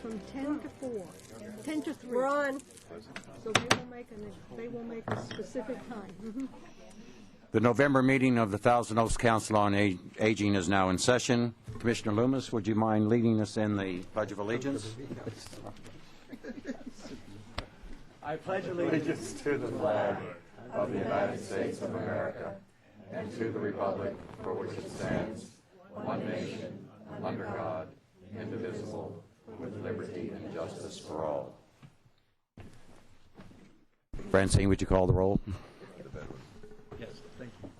from 10 to 4, 10 to 3. We're on. So they will make a specific time. The November meeting of the Thousand Oaks Council on Aging is now in session. Commissioner Loomis, would you mind leading us in the Pledge of Allegiance? I pledge allegiance to the flag of the United States of America and to the republic for which it stands, one nation, under God, indivisible, with liberty and justice for all. Francine, would you call the roll? Yes, thank you.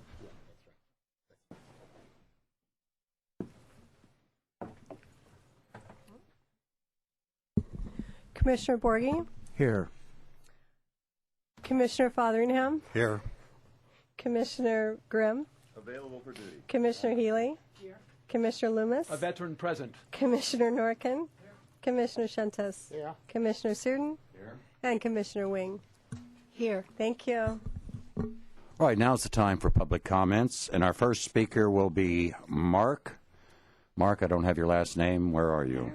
Commissioner Borghi, Here. Commissioner Fotheringham, Here. Commissioner Grimm, Available for duty. Commissioner Healy, Commissioner Loomis, A veteran present. Commissioner Norkin, Commissioner Shentes, Commissioner Surden, and Commissioner Wing. Here. Thank you. All right, now it's the time for public comments, and our first speaker will be Mark. Mark, I don't have your last name. Where are you?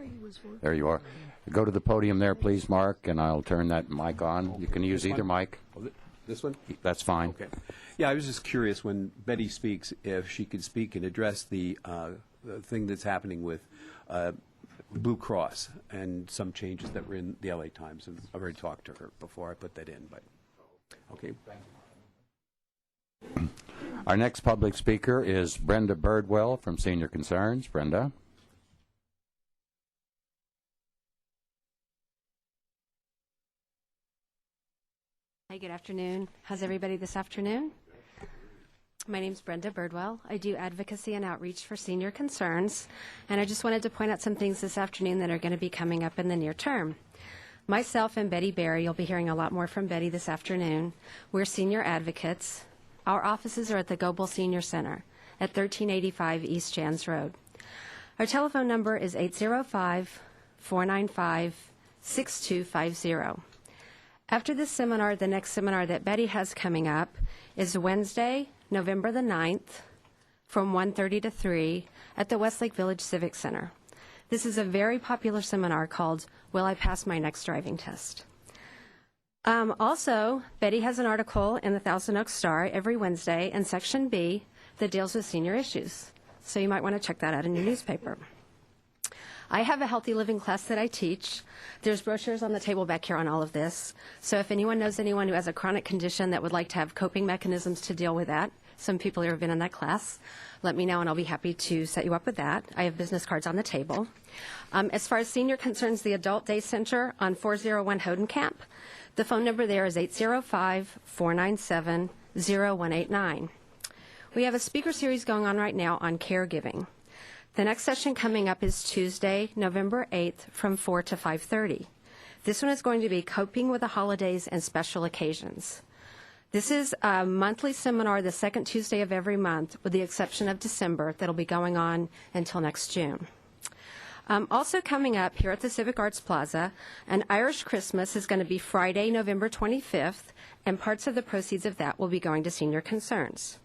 There you are. Go to the podium there, please, Mark, and I'll turn that mic on. You can use either mic. This one? That's fine. Okay. Yeah, I was just curious when Betty speaks, if she could speak and address the thing that's happening with Blue Cross and some changes that were in the LA Times. And I've already talked to her before I put that in, but okay. Our next public speaker is Brenda Birdwell from Senior Concerns. Brenda. Hi, good afternoon. How's everybody this afternoon? My name's Brenda Birdwell. I do advocacy and outreach for Senior Concerns, and I just wanted to point out some things this afternoon that are going to be coming up in the near term. Myself and Betty Barry, you'll be hearing a lot more from Betty this afternoon. We're senior advocates. Our offices are at the Goebel Senior Center at 1385 East Jans Road. Our telephone number is 805-495-6250. After this seminar, the next seminar that Betty has coming up is Wednesday, November the 9th, from 1:30 to 3 at the Westlake Village Civic Center. This is a very popular seminar called Will I Pass My Next Driving Test? Also, Betty has an article in the Thousand Oaks Star every Wednesday in Section B that deals with senior issues. So you might want to check that out in your newspaper. I have a healthy living class that I teach. There's brochures on the table back here on all of this. So if anyone knows anyone who has a chronic condition that would like to have coping mechanisms to deal with that, some people who have been in that class, let me know and I'll be happy to set you up with that. I have business cards on the table. As far as Senior Concerns, the Adult Day Center on 401 Hodenkamp, the phone number there is 805-497-0189. We have a speaker series going on right now on caregiving. The next session coming up is Tuesday, November 8th from 4 to 5:30. This one is going to be Coping with the Holidays and Special Occasions. This is a monthly seminar the second Tuesday of every month, with the exception of December, that'll be going on until next June. Also coming up here at the Civic Arts Plaza, an Irish Christmas is going to be Friday, November 25th, and parts of the proceeds of that will be going to Senior Concerns.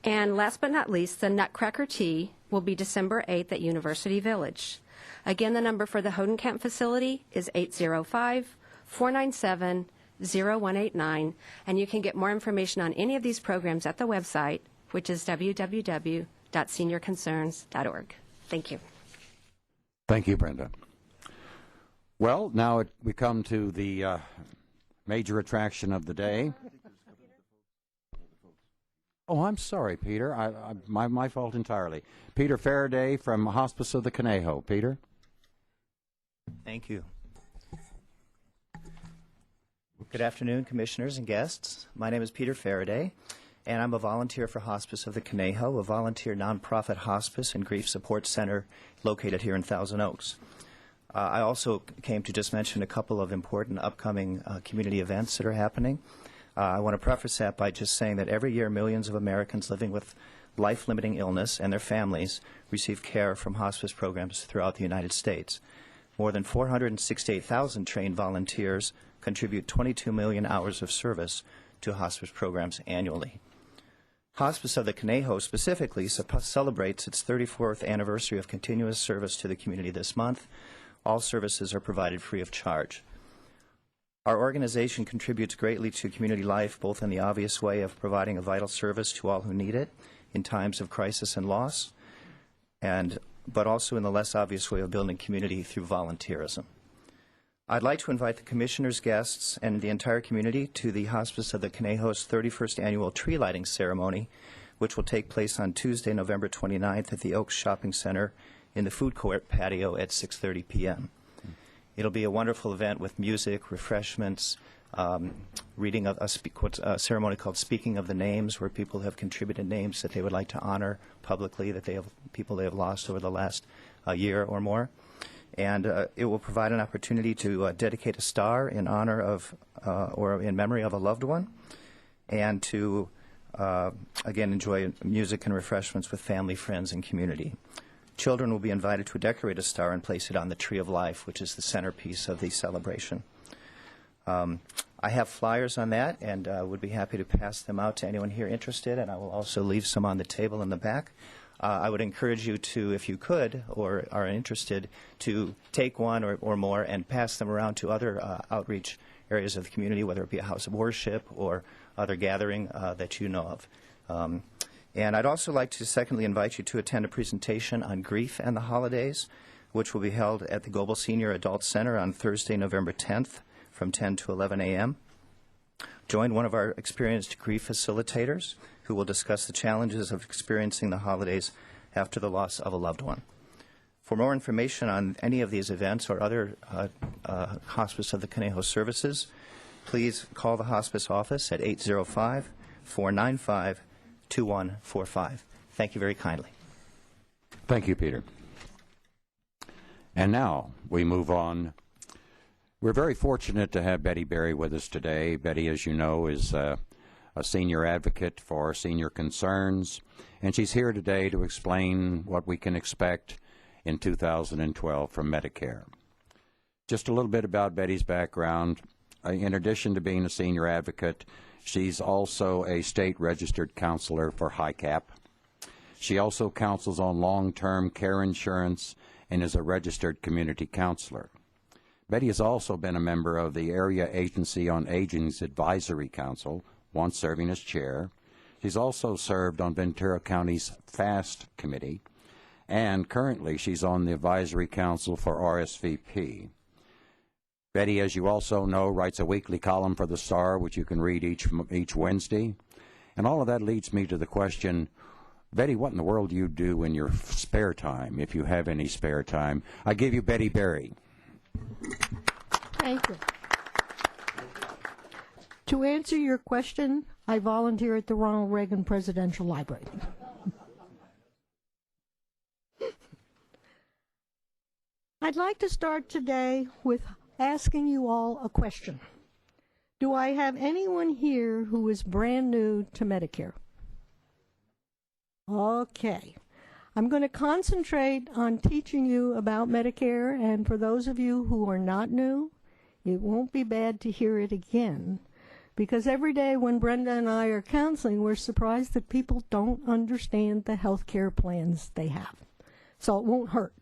And last but not least, the Nutcracker Tea will be December 8th at University Village. Again, the number for the Hodenkamp facility is 805-497-0189, and you can get more information on any of these programs at the website, which is www.seniorconcerns.org. Thank you. Thank you, Brenda. Well, now we come to the major attraction of the day. Oh, I'm sorry, Peter. My fault entirely. Peter Faraday from Hospice of the Conejo. Peter? Thank you. Good afternoon, commissioners and guests. My name is Peter Faraday, and I'm a volunteer for Hospice of the Conejo, a volunteer nonprofit hospice and grief support center located here in Thousand Oaks. I also came to just mention a couple of important upcoming community events that are happening. I want to preface that by just saying that every year millions of Americans living with life-limiting illness and their families receive care from hospice programs throughout the United States. More than 468,000 trained volunteers contribute 22 million hours of service to hospice programs annually. Hospice of the Conejo specifically celebrates its 34th anniversary of continuous service to the community this month. All services are provided free of charge. Our organization contributes greatly to community life, both in the obvious way of providing a vital service to all who need it in times of crisis and loss, but also in the less obvious way of building community through volunteerism. I'd like to invite the commissioners, guests, and the entire community to the Hospice of the Conejos 31st Annual Tree Lighting Ceremony, which will take place on Tuesday, November 29th at the Oaks Shopping Center in the food court patio at 6:30 p.m. It'll be a wonderful event with music, refreshments, reading of a ceremony called Speaking of the Names, where people have contributed names that they would like to honor publicly, people they have lost over the last year or more. And it will provide an opportunity to dedicate a star in honor of or in memory of a loved one, and to, again, enjoy music and refreshments with family, friends, and community. Children will be invited to decorate a star and place it on the Tree of Life, which is the centerpiece of the celebration. I have flyers on that, and would be happy to pass them out to anyone here interested, and I will also leave some on the table in the back. I would encourage you to, if you could or are interested, to take one or more and pass them around to other outreach areas of the community, whether it be a house of worship or other gathering that you know of. And I'd also like to secondly invite you to attend a presentation on grief and the holidays, which will be held at the Global Senior Adult Center on Thursday, November 10th from 10 to 11 a.m. Join one of our experienced grief facilitators who will discuss the challenges of experiencing the holidays after the loss of a loved one. For more information on any of these events or other Hospice of the Conejos services, please call the hospice office at 805-495-2145. Thank you very kindly. Thank you, Peter. And now we move on. We're very fortunate to have Betty Berry with us today. Betty, as you know, is a senior advocate for senior concerns, and she's here today to explain what we can expect in 2012 from Medicare. Just a little bit about Betty's background. In addition to being a senior advocate, she's also a state-registered counselor for HICAP. She also counsels on long-term care insurance and is a registered community counselor. Betty has also been a member of the Area Agency on Aging's Advisory Council, once serving as chair. She's also served on Ventura County's FAST Committee, and currently she's on the Advisory Council for RSVP. Betty, as you also know, writes a weekly column for The Star, which you can read each Wednesday. And all of that leads me to the question, Betty, what in the world do you do in your spare time, if you have any spare time? I give you Betty Berry. Thank you. To answer your question, I volunteer at the Ronald Reagan Presidential Library. I'd like to start today with asking you all a question. Do I have anyone here who is brand new to Medicare? Okay. I'm going to concentrate on teaching you about Medicare, and for those of you who are not new, it won't be bad to hear it again, because every day when Brenda and I are counseling, we're surprised that people don't understand the health care plans they have. So it won't hurt.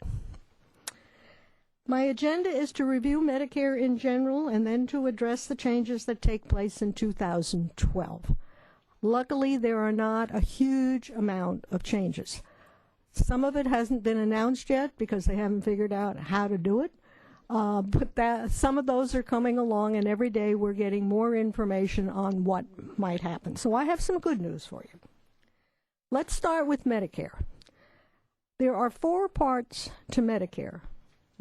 My agenda is to review Medicare in general and then to address the changes that take place in 2012. Luckily, there are not a huge amount of changes. Some of it hasn't been announced yet because they haven't figured out how to do it. But some of those are coming along, and every day we're getting more information on what might happen. So I have some good news for you. Let's start with Medicare. There are 4 parts to Medicare.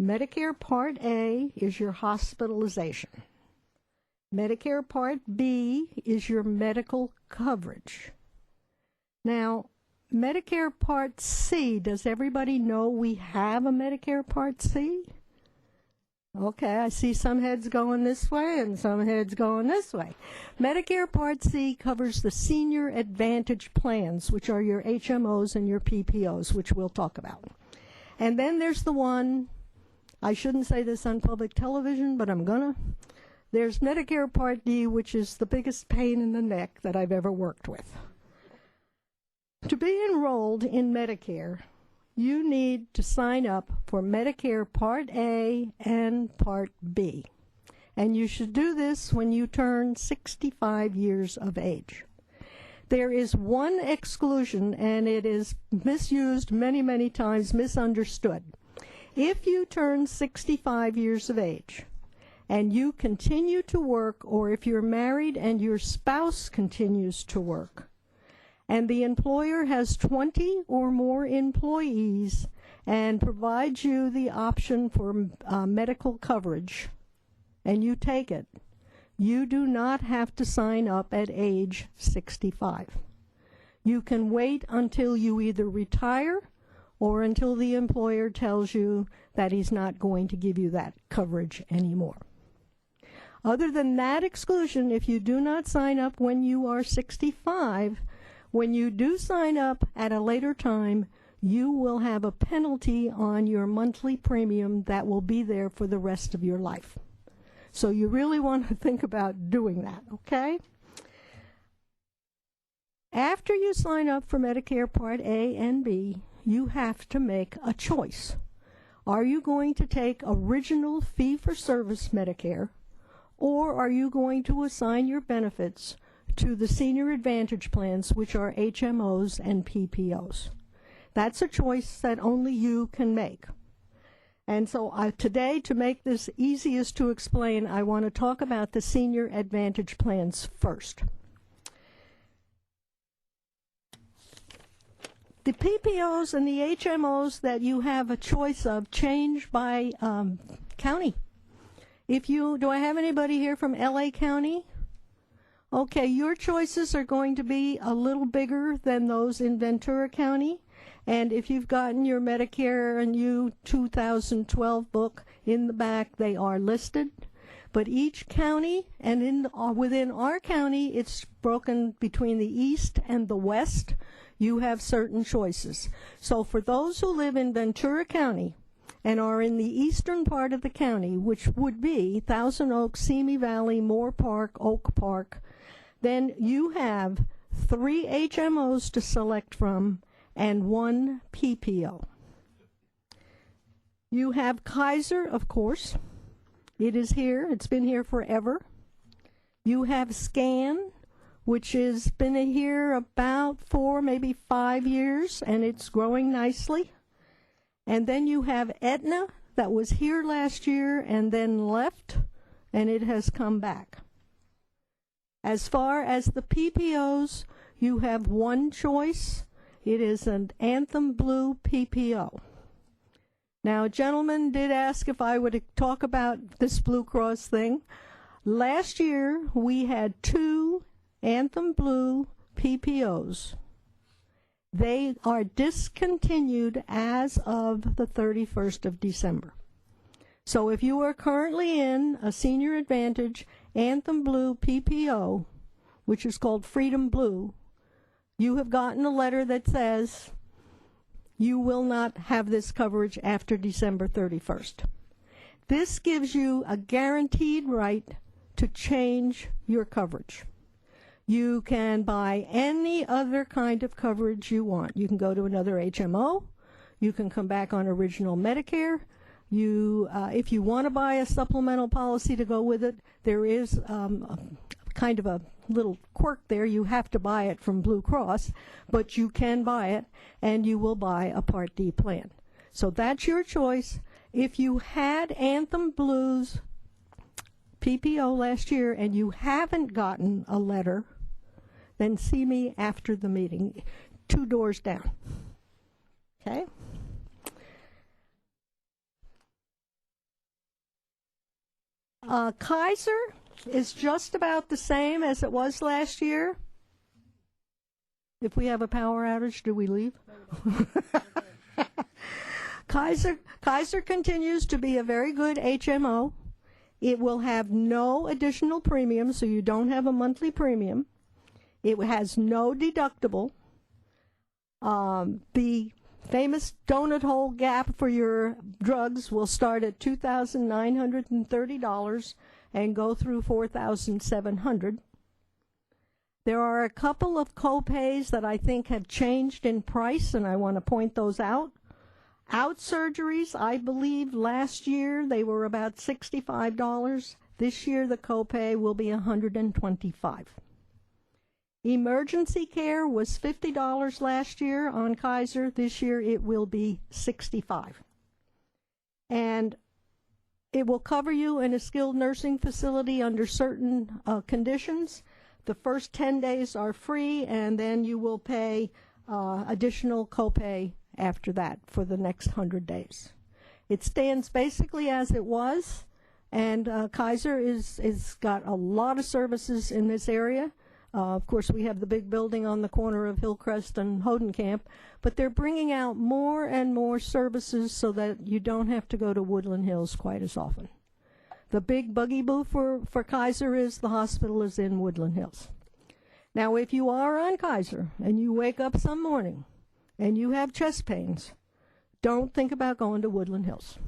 Medicare Part A is your hospitalization. Medicare Part B is your medical coverage. Now, Medicare Part C, does everybody know we have a Medicare Part C? Okay, I see some heads going this way and some heads going this way. Medicare Part C covers the Senior Advantage plans, which are your HMOs and your PPOs, which we'll talk about. And then there's the one, I shouldn't say this on public television, but I'm gonna. There's Medicare Part D, which is the biggest pain in the neck that I've ever worked with. To be enrolled in Medicare, you need to sign up for Medicare Part A and Part B. And you should do this when you turn 65 years of age. There is one exclusion, and it is misused many, many times, misunderstood. If you turn 65 years of age and you continue to work, or if you're married and your spouse continues to work, and the employer has 20 or more employees and provides you the option for medical coverage, and you take it, you do not have to sign up at age 65. You can wait until you either retire or until the employer tells you that he's not going to give you that coverage anymore. Other than that exclusion, if you do not sign up when you are 65, when you do sign up at a later time, you will have a penalty on your monthly premium that will be there for the rest of your life. So you really want to think about doing that, okay? After you sign up for Medicare Part A and B, you have to make a choice. Are you going to take original fee-for-service Medicare, or are you going to assign your benefits to the Senior Advantage plans, which are HMOs and PPOs? That's a choice that only you can make. And so today, to make this easiest to explain, I want to talk about the Senior Advantage plans first. The PPOs and the HMOs that you have a choice of change by county. Do I have anybody here from LA County? Okay, your choices are going to be a little bigger than those in Ventura County. And if you've gotten your Medicare and You 2012 book, in the back they are listed. But each county, and within our county, it's broken between the east and the west. You have certain choices. So for those who live in Ventura County and are in the eastern part of the county, which would be Thousand Oaks, Simi Valley, Moore Park, Oak Park, then you have 3 HMOs to select from and 1 PPO. You have Kaiser, of course. It is here. It's been here forever. You have SCAN, which has been here about 4, maybe 5 years, and it's growing nicely. And then you have Aetna, that was here last year and then left, and it has come back. As far as the PPOs, you have one choice. It is an Anthem Blue PPO. Now, a gentleman did ask if I would talk about this Blue Cross thing. Last year, we had 2 Anthem Blue PPOs. They are discontinued as of the 31st of December. So if you are currently in a Senior Advantage Anthem Blue PPO, which is called Freedom Blue, you have gotten a letter that says you will not have this coverage after December 31st. This gives you a guaranteed right to change your coverage. You can buy any other kind of coverage you want. You can go to another HMO. You can come back on original Medicare. If you want to buy a supplemental policy to go with it, there is kind of a little quirk there. You have to buy it from Blue Cross, but you can buy it, and you will buy a Part D plan. So that's your choice. If you had Anthem Blue's PPO last year and you haven't gotten a letter, then see me after the meeting, 2 doors down. Okay? Kaiser is just about the same as it was last year. If we have a power outage, do we leave? Kaiser continues to be a very good HMO. It will have no additional premium, so you don't have a monthly premium. It has no deductible. The famous donut hole gap for your drugs will start at $2,930 and go through $4,700. There are a couple of co-pays that I think have changed in price, and I want to point those out. Out surgeries, I believe last year they were about $65. This year the copay will be $125. Emergency care was $50 last year on Kaiser. This year it will be $65. And it will cover you in a skilled nursing facility under certain conditions. The first 10 days are free, and then you will pay additional copay after that for the next 100 days. It stands basically as it was, and Kaiser is got a lot of services in this area. Of course, we have the big building on the corner of Hillcrest and Hodenkamp, but they're bringing out more and more services so that you don't have to go to Woodland Hills quite as often. The big buggy-boo for Kaiser is the hospital is in Woodland Hills. Now, if you are on Kaiser and you wake up some morning and you have chest pains, don't think about going to Woodland Hills.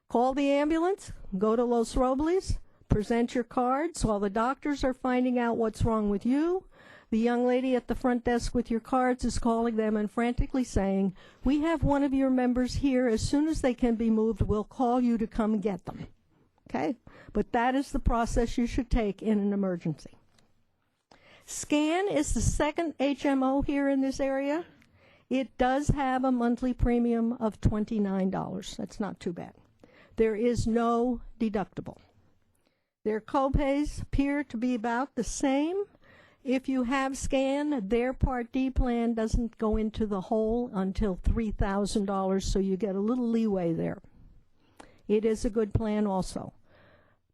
Call the ambulance, go to Los Robles, present your cards while the doctors are finding out what's wrong with you. The young lady at the front desk with your cards is calling them and frantically saying, "We have one of your members here. As soon as they can be moved, we'll call you to come get them." Okay? But that is the process you should take in an emergency. Scan is the second HMO here in this area. It does have a monthly premium of $29. That's not too bad. There is no deductible. Their copays appear to be about the same. If you have Scan, their Part D plan doesn't go into the hole until $3,000, so you get a little leeway there. It is a good plan also.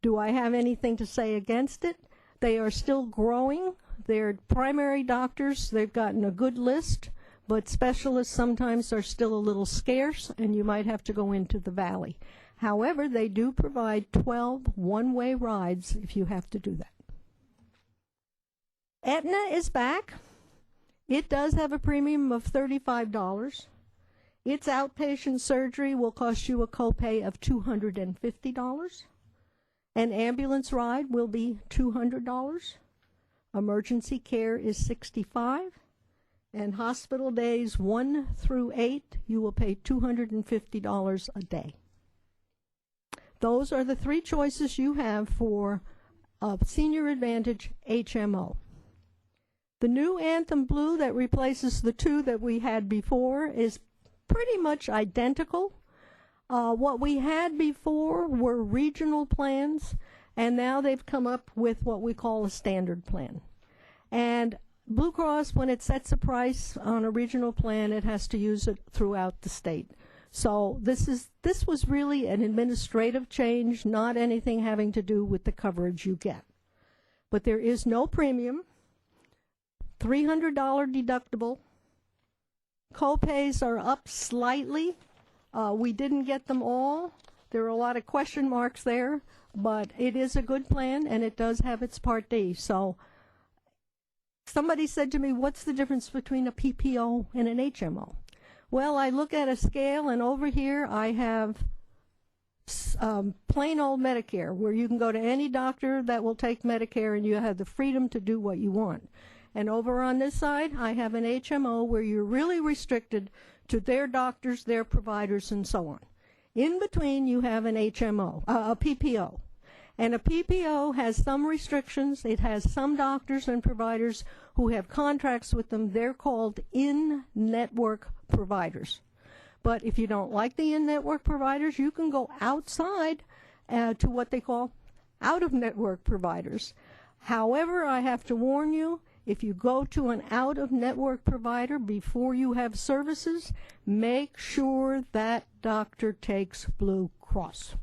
Do I have anything to say against it? They are still growing. Their primary doctors, they've gotten a good list, but specialists sometimes are still a little scarce, and you might have to go into the valley. However, they do provide 12 one-way rides if you have to do that. Aetna is back. It does have a premium of $35. Its outpatient surgery will cost you a copay of $250. An ambulance ride will be $200. Emergency care is $65. And hospital days 1 through 8, you will pay $250 a day. Those are the three choices you have for a Senior Advantage HMO. The new Anthem Blue that replaces the two that we had before is pretty much identical. What we had before were regional plans, and now they've come up with what we call a standard plan. And Blue Cross, when it sets a price on a regional plan, it has to use it throughout the state. So this was really an administrative change, not anything having to do with the coverage you get. But there is no premium, $300 deductible. Copays are up slightly. We didn't get them all. There are a lot of question marks there, but it is a good plan, and it does have its Part D. So somebody said to me, what's the difference between a PPO and an HMO? Well, I look at a scale, and over here I have plain old Medicare, where you can go to any doctor that will take Medicare, and you have the freedom to do what you want. And over on this side, I have an HMO where you're really restricted to their doctors, their providers, and so on. In between, you have an HMO, a PPO. And a PPO has some restrictions. It has some doctors and providers who have contracts with them. They're called in-network providers. But if you don't like the in-network providers, you can go outside to what they call out-of-network providers. However, I have to warn you, if you go to an out-of-network provider before you have services, make sure that doctor takes Blue Cross.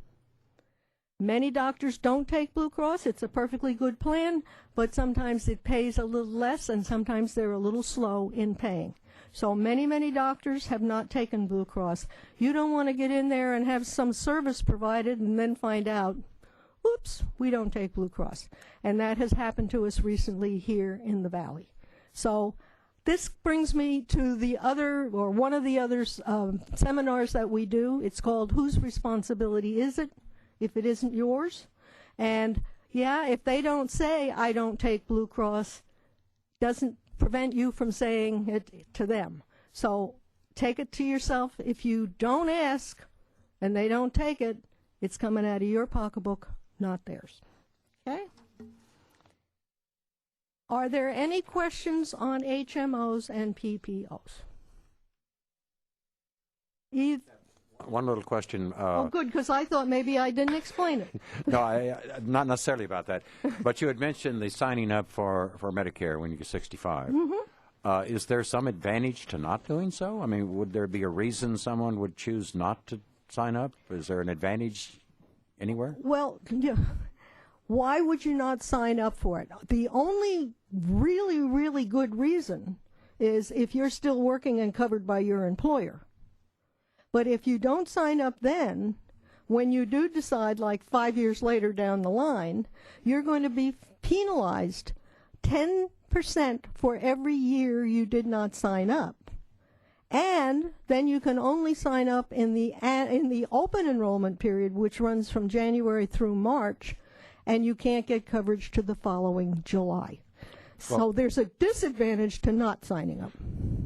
Many doctors don't take Blue Cross. It's a perfectly good plan, but sometimes it pays a little less, and sometimes they're a little slow in paying. So many doctors have not taken Blue Cross. You don't want to get in there and have some service provided and then find out, oops, we don't take Blue Cross. And that has happened to us recently here in the Valley. So this brings me to the other, or one of the other seminars that we do. It's called Whose Responsibility Is It If It Isn't Yours? And yeah, if they don't say, I don't take Blue Cross, doesn't prevent you from saying it to them. So take it to yourself. If you don't ask and they don't take it, it's coming out of your pocketbook, not theirs. Okay? Are there any questions on HMOs and PPOs? One little question. Oh, good, because I thought maybe I didn't explain it. No, not necessarily about that. But you had mentioned the signing up for Medicare when you get 65. Mm-hmm. Is there some advantage to not doing so? I mean, would there be a reason someone would choose not to sign up? Is there an advantage anywhere? Well, yeah. Why would you not sign up for it? The only really, really good reason is if you're still working and covered by your employer. But if you don't sign up then, when you do decide, like 5 years later down the line, you're going to be penalized 10% for every year you did not sign up. And then you can only sign up in the open enrollment period, which runs from January through March, and you can't get coverage to the following July. So there's a disadvantage to not signing up.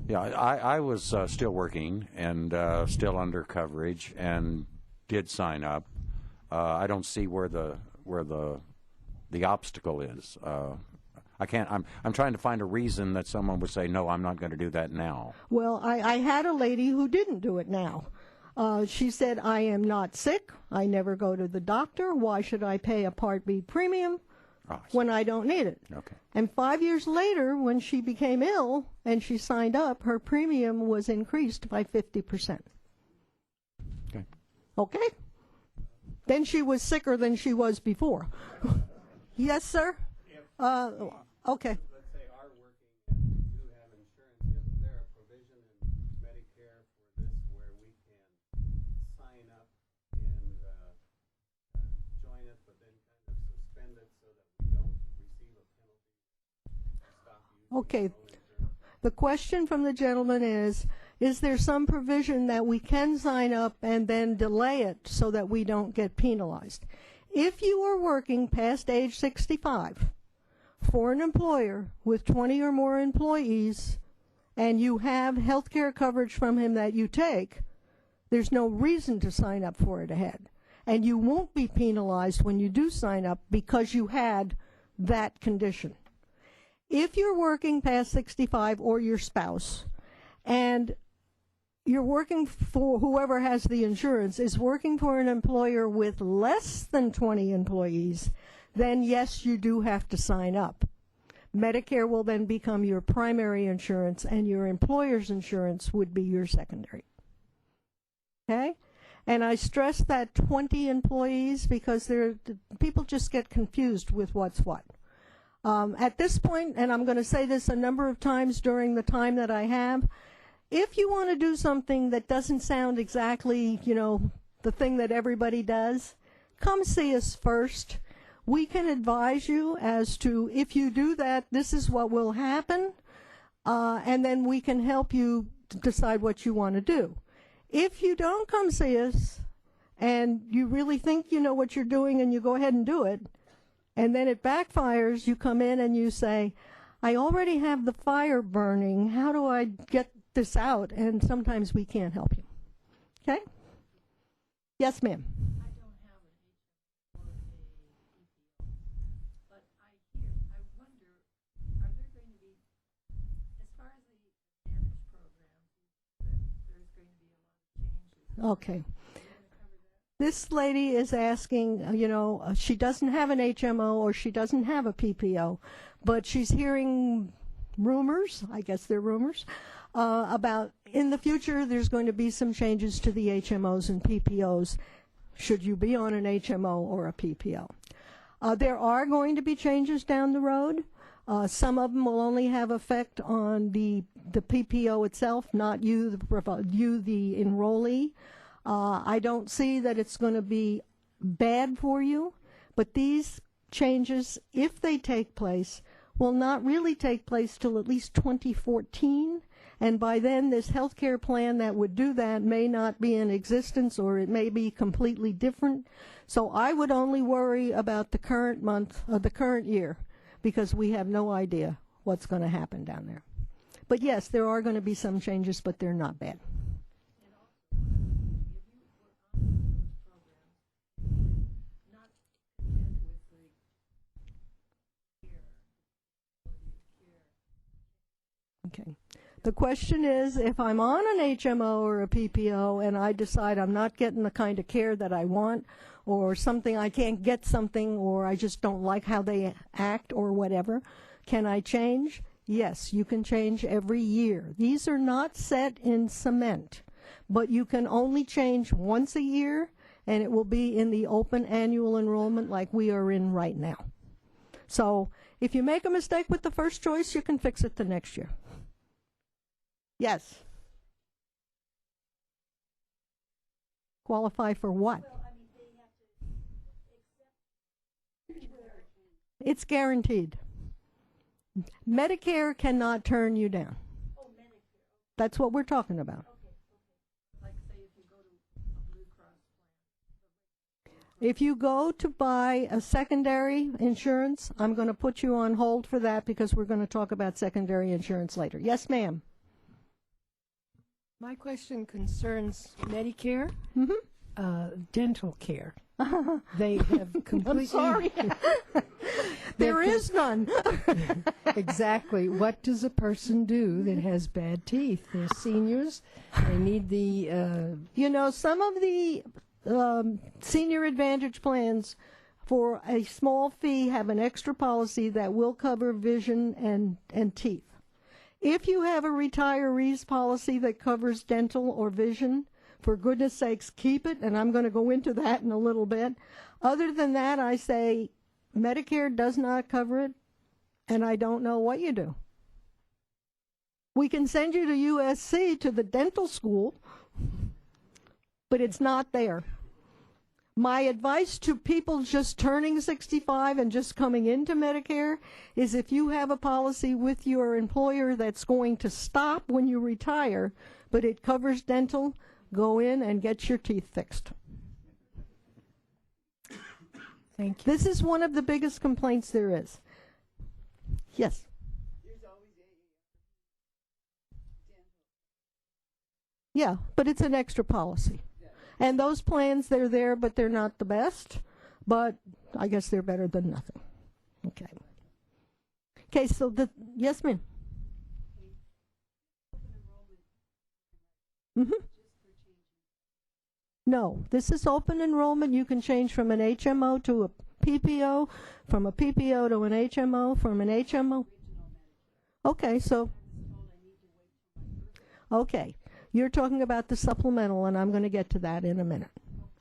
Yeah, I was still working and still under coverage and did sign up. I don't see where the obstacle is. I can't. I'm trying to find a reason that someone would say, no, I'm not going to do that now. Well, I had a lady who didn't do it now. She said, I am not sick. I never go to the doctor. Why should I pay a Part B premium when I don't need it? Okay. And 5 years later, when she became ill and she signed up, her premium was increased by 50%. Okay. Okay? Then she was sicker than she was before. Yes, sir? Okay. Let's say our working and we do have insurance. Isn't there a provision in Medicare for this where we can sign up and join it, but then kind of suspend it so that we don't receive a penalty? Stop using Okay. The question from the gentleman is there some provision that we can sign up and then delay it so that we don't get penalized? If you are working past age 65 for an employer with 20 or more employees and you have health care coverage from him that you take, there's no reason to sign up for it ahead. And you won't be penalized when you do sign up because you had that condition. If you're working past 65 or your spouse and you're working for whoever has the insurance is working for an employer with less than 20 employees, then yes, you do have to sign up. Medicare will then become your primary insurance and your employer's insurance would be your secondary. Okay? And I stress that 20 employees because people just get confused with what's what. At this point, and I'm going to say this a number of times during the time that I have, if you want to do something that doesn't sound exactly, the thing that everybody does, come see us first. We can advise you as to if you do that, this is what will happen, and then we can help you decide what you want to do. If you don't come see us and you really think you know what you're doing and you go ahead and do it, and then it backfires, you come in and you say, I already have the fire burning. How do I get this out? And sometimes we can't help you. Okay? Yes, ma'am. I don't have an HMO or a PPO, but I wonder, are there going to be, as far as the Advantage program, there's going to be a lot of changes. Okay. This lady is asking, she doesn't have an HMO or she doesn't have a PPO, but she's hearing rumors, I guess they're rumors, about in the future there's going to be some changes to the HMOs and PPOs should you be on an HMO or a PPO. There are going to be changes down the road. Some of them will only have effect on the PPO itself, not you, the enrollee. I don't see that it's going to be bad for you, but these changes, if they take place, will not really take place till at least 2014. And by then, this health care plan that would do that may not be in existence, or it may be completely different. So I would only worry about the current month, the current year, because we have no idea what's going to happen down there. But yes, there are going to be some changes, but they're not bad. Okay. The question is, if I'm on an HMO or a PPO and I decide I'm not getting the kind of care that I want, or something, I can't get something, or I just don't like how they act or whatever, can I change? Yes, you can change every year. These are not set in cement, but you can only change once a year, and it will be in the open annual enrollment like we are in right now. So if you make a mistake with the first choice, you can fix it the next year. Yes. Qualify for what? It's guaranteed. Medicare cannot turn you down. Oh, Medicare. That's what we're talking about. Like, say, if you go to a Blue Cross plan. If you go to buy a secondary insurance, I'm going to put you on hold for that because we're going to talk about secondary insurance later. Yes, ma'am. My question concerns Medicare, dental care. They have completely... I'm sorry. There is none. Exactly. What does a person do that has bad teeth? They're seniors. They need the... You know, some of the senior advantage plans for a small fee have an extra policy that will cover vision and teeth. If you have a retiree's policy that covers dental or vision, for goodness sakes, keep it, and I'm going to go into that in a little bit. Other than that, I say Medicare does not cover it, and I don't know what you do. We can send you to USC, to the dental school, but it's not there. My advice to people just turning 65 and just coming into Medicare is if you have a policy with your employer that's going to stop when you retire, but it covers dental, go in and get your teeth fixed. Thank you. This is one of the biggest complaints there is. Yes. Yeah, but it's an extra policy. And those plans, they're there, but they're not the best. But I guess they're better than nothing. Okay. Okay, so yes, ma'am. No, this is open enrollment. You can change from an HMO to a PPO, from a PPO to an HMO, from an HMO. Okay, so. Okay. You're talking about the supplemental, and I'm going to get to that in a minute.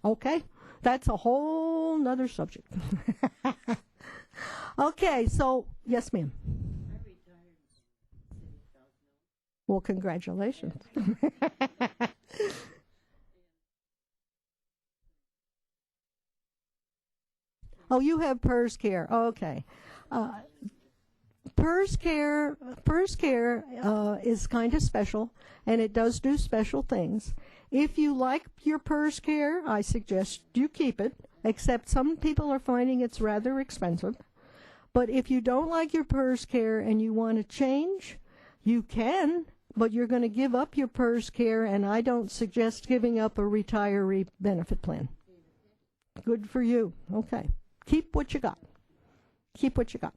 Okay? That's a whole nother subject. Okay, so, yes, ma'am. Well, congratulations. Oh, you have PERS care. Okay. PERS care is kind of special, and it does do special things. If you like your PERS care, I suggest you keep it, except some people are finding it's rather expensive. But if you don't like your PERS care and you want to change, you can, but you're going to give up your PERS care, and I don't suggest giving up a retiree benefit plan. Good for you. Okay. Keep what you got. Keep what you got.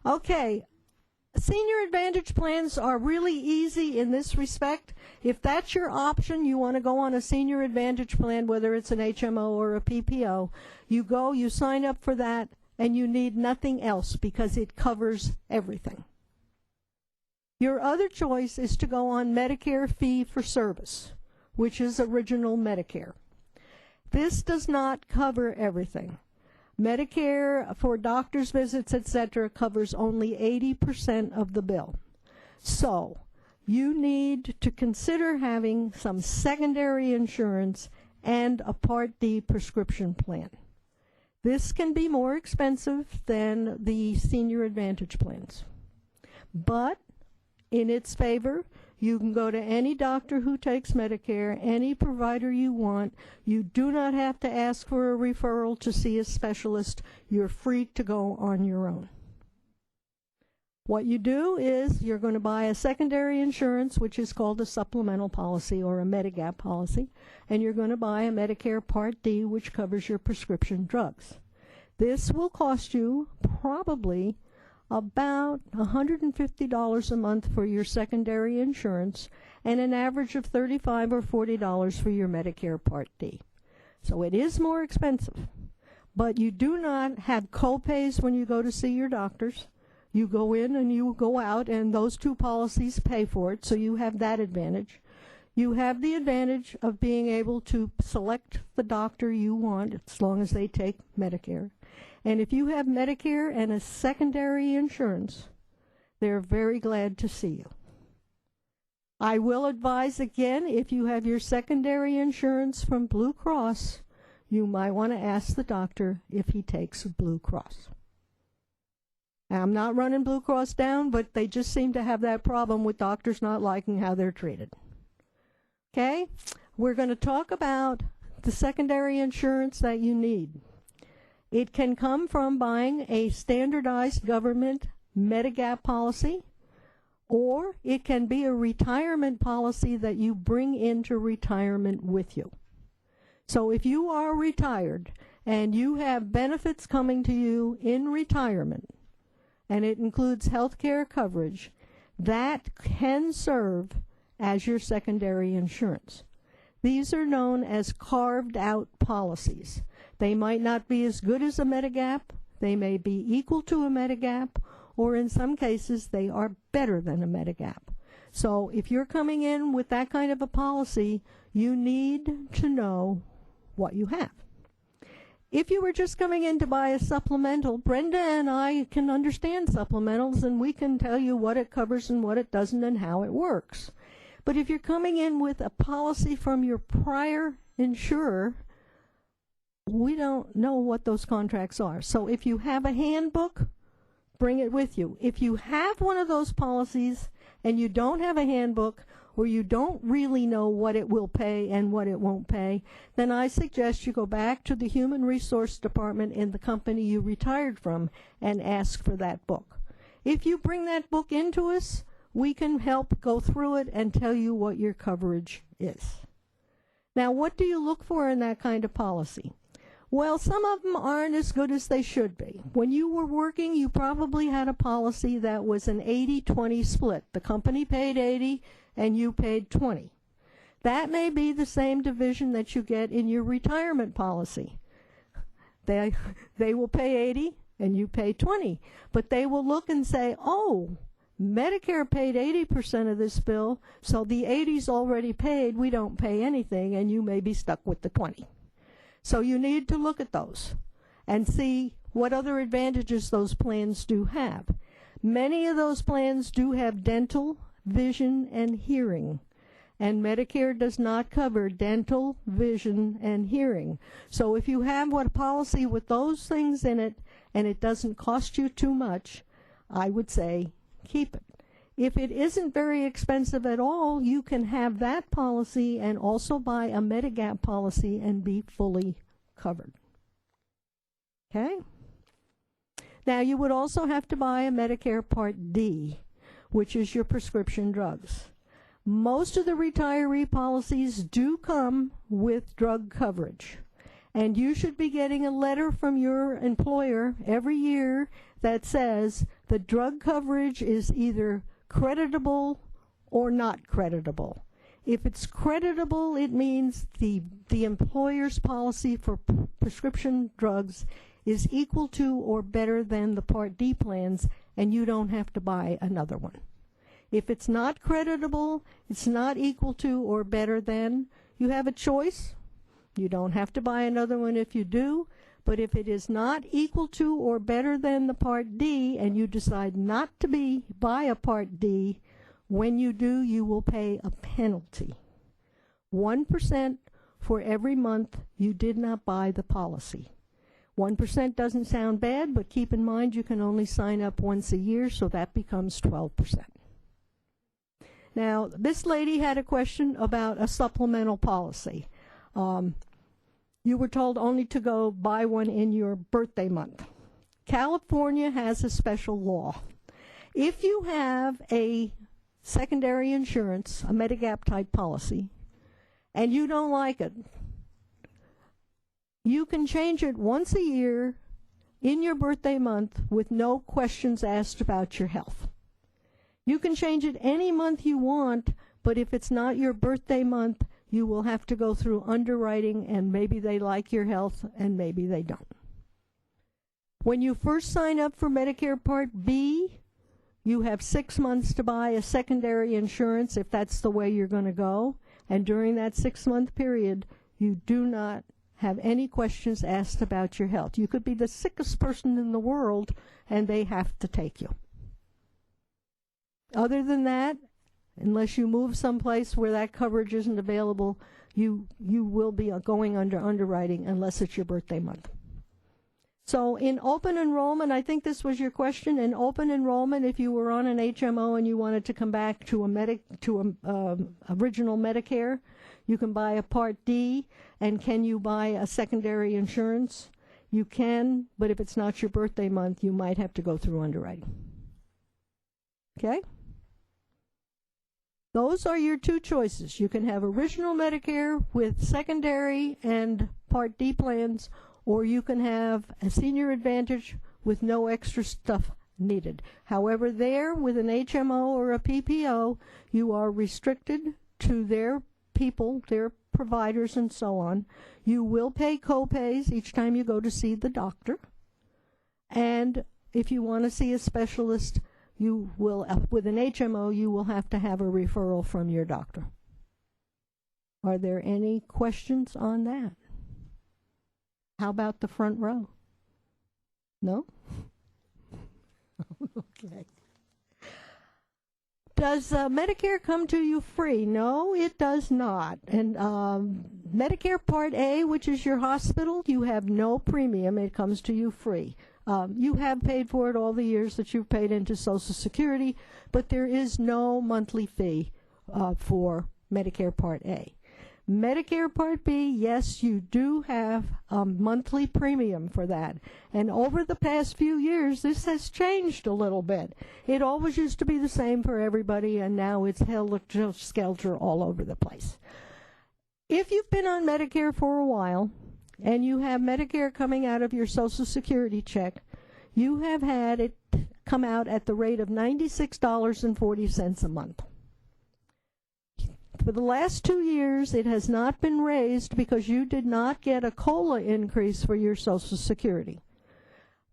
Okay, senior advantage plans are really easy in this respect. If that's your option, you want to go on a senior advantage plan, whether it's an HMO or a PPO, you go, you sign up for that, and you need nothing else because it covers everything. Your other choice is to go on Medicare fee-for-service, which is original Medicare. This does not cover everything. Medicare for doctor's visits, etc., covers only 80% of the bill. So you need to consider having some secondary insurance and a Part D prescription plan. This can be more expensive than the senior advantage plans. But in its favor, you can go to any doctor who takes Medicare, any provider you want. You do not have to ask for a referral to see a specialist. You're free to go on your own. What you do is you're going to buy a secondary insurance, which is called a supplemental policy or a Medigap policy, and you're going to buy a Medicare Part D, which covers your prescription drugs. This will cost you probably about $150 a month for your secondary insurance and an average of $35 or $40 for your Medicare Part D. So it is more expensive, but you do not have co-pays when you go to see your doctors. You go in and you go out, and those two policies pay for it, so you have that advantage. You have the advantage of being able to select the doctor you want as long as they take Medicare. And if you have Medicare and a secondary insurance, they're very glad to see you. I will advise again, if you have your secondary insurance from Blue Cross, you might want to ask the doctor if he takes Blue Cross. I'm not running Blue Cross down, but they just seem to have that problem with doctors not liking how they're treated. Okay? We're going to talk about the secondary insurance that you need. It can come from buying a standardized government Medigap policy, or it can be a retirement policy that you bring into retirement with you. So if you are retired and you have benefits coming to you in retirement, and it includes health care coverage, that can serve as your secondary insurance. These are known as carved-out policies. They might not be as good as a Medigap. They may be equal to a Medigap, or in some cases, they are better than a Medigap. So if you're coming in with that kind of a policy, you need to know what you have. If you were just coming in to buy a supplemental, Brenda and I can understand supplementals, and we can tell you what it covers and what it doesn't and how it works. But if you're coming in with a policy from your prior insurer, we don't know what those contracts are. So if you have a handbook, bring it with you. If you have one of those policies and you don't have a handbook, or you don't really know what it will pay and what it won't pay, then I suggest you go back to the Human Resource Department in the company you retired from and ask for that book. If you bring that book into us, we can help go through it and tell you what your coverage is. Now, what do you look for in that kind of policy? Well, some of them aren't as good as they should be. When you were working, you probably had a policy that was an 80-20 split. The company paid 80 and you paid 20. That may be the same division that you get in your retirement policy. They will pay 80 and you pay 20. But they will look and say, oh, Medicare paid 80% of this bill, so the 80's already paid, we don't pay anything, and you may be stuck with the 20. So you need to look at those and see what other advantages those plans do have. Many of those plans do have dental, vision, and hearing. And Medicare does not cover dental, vision, and hearing. So if you have a policy with those things in it and it doesn't cost you too much, I would say keep it. If it isn't very expensive at all, you can have that policy and also buy a Medigap policy and be fully covered. Okay? Now, you would also have to buy a Medicare Part D, which is your prescription drugs. Most of the retiree policies do come with drug coverage, and you should be getting a letter from your employer every year that says the drug coverage is either creditable or not creditable. If it's creditable, it means the employer's policy for prescription drugs is equal to or better than the Part D plans, and you don't have to buy another one. If it's not creditable, it's not equal to or better than, you have a choice. You don't have to buy another one if you do, but if it is not equal to or better than the Part D and you decide not to buy a Part D, when you do, you will pay a penalty. 1% for every month you did not buy the policy. 1% doesn't sound bad, but keep in mind you can only sign up once a year, so that becomes 12%. Now, this lady had a question about a supplemental policy. You were told only to go buy one in your birthday month. California has a special law. If you have a secondary insurance, a Medigap type policy, and you don't like it, you can change it once a year in your birthday month with no questions asked about your health. You can change it any month you want, but if it's not your birthday month, you will have to go through underwriting, and maybe they like your health and maybe they don't. When you first sign up for Medicare Part B, you have 6 months to buy a secondary insurance if that's the way you're going to go. And during that 6-month period, you do not have any questions asked about your health. You could be the sickest person in the world, and they have to take you. Other than that, unless you move someplace where that coverage isn't available, you will be going under underwriting unless it's your birthday month. So in open enrollment, I think this was your question. In open enrollment, if you were on an HMO and you wanted to come back to original Medicare, you can buy a Part D. And can you buy a secondary insurance? You can, but if it's not your birthday month, you might have to go through underwriting. Okay? Those are your two choices. You can have original Medicare with secondary and Part D plans, or you can have a Senior Advantage with no extra stuff needed. However, there, with an HMO or a PPO, you are restricted to their people, their providers, and so on. You will pay co-pays each time you go to see the doctor. And if you want to see a specialist, you will, with an HMO, you will have to have a referral from your doctor. Are there any questions on that? How about the front row? No? Okay. Does Medicare come to you free? No, it does not. And Medicare Part A, which is your hospital, you have no premium. It comes to you free. You have paid for it all the years that you've paid into Social Security, but there is no monthly fee for Medicare Part A. Medicare Part B, yes, you do have a monthly premium for that. And over the past few years, this has changed a little bit. It always used to be the same for everybody, and now it's helter-skelter all over the place. If you've been on Medicare for a while, and you have Medicare coming out of your Social Security check, you have had it come out at the rate of $96.40 a month. For the last 2 years, it has not been raised because you did not get a COLA increase for your Social Security.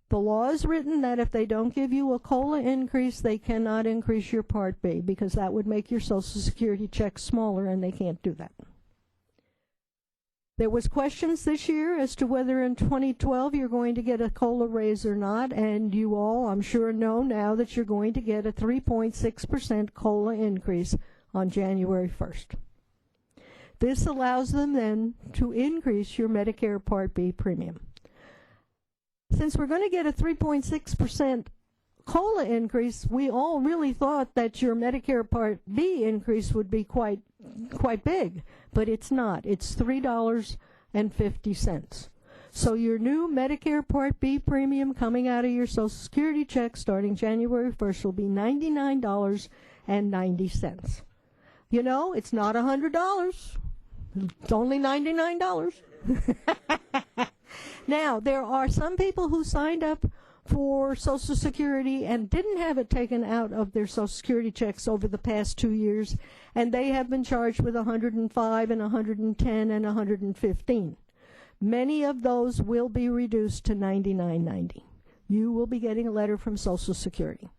The law is written that if they don't give you a COLA increase, they cannot increase your Part B, because that would make your Social Security check smaller, and they can't do that. There was questions this year as to whether in 2012 you're going to get a COLA raise or not, and you all, I'm sure, know now that you're going to get a 3.6% COLA increase on January 1st. This allows them then to increase your Medicare Part B premium. Since we're going to get a 3.6% COLA increase, we all really thought that your Medicare Part B increase would be quite big, but it's not. It's $3.50. So your new Medicare Part B premium coming out of your Social Security check starting January 1st will be $99.90. You know, it's not $100. It's only $99. Now, there are some people who signed up for Social Security and didn't have it taken out of their Social Security checks over the past 2 years, and they have been charged with $105 and $110 and $115. Many of those will be reduced to $99.90. You will be getting a letter from Social Security.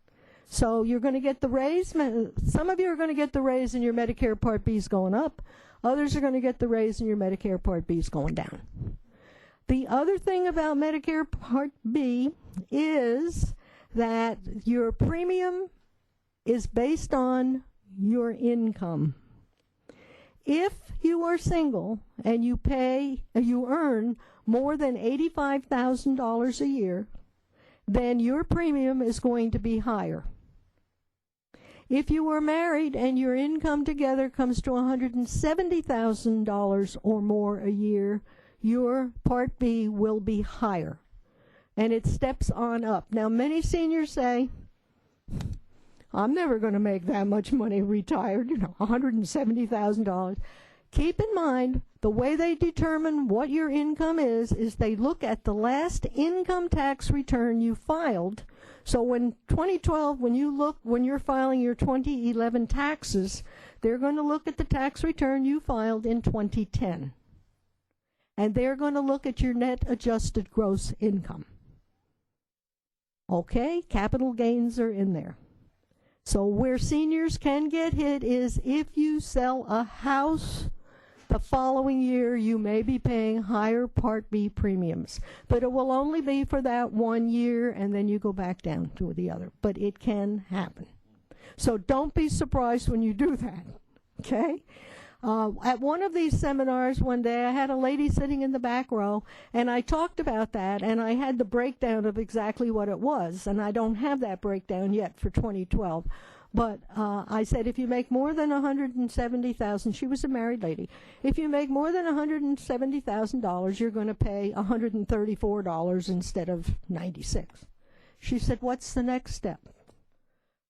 So you're going to get the raise. Some of you are going to get the raise and your Medicare Part B is going up. Others are going to get the raise and your Medicare Part B is going down. The other thing about Medicare Part B is that your premium is based on your income. If you are single and you earn more than $85,000 a year, then your premium is going to be higher. If you are married and your income together comes to $170,000 or more a year, your Part B will be higher, and it steps on up. Now, many seniors say, I'm never going to make that much money retired, $170,000. Keep in mind, the way they determine what your income is they look at the last income tax return you filed. So when 2012, when you're filing your 2011 taxes, they're going to look at the tax return you filed in 2010. And they're going to look at your net adjusted gross income. Okay, capital gains are in there. So where seniors can get hit is if you sell a house the following year, you may be paying higher Part B premiums. But it will only be for that 1 year, and then you go back down to the other. But it can happen. So don't be surprised when you do that, okay? At one of these seminars one day, I had a lady sitting in the back row, and I talked about that, and I had the breakdown of exactly what it was, and I don't have that breakdown yet for 2012. But I said, if you make more than $170,000, she was a married lady. If you make more than $170,000, you're going to pay $134 instead of $96. She said, what's the next step?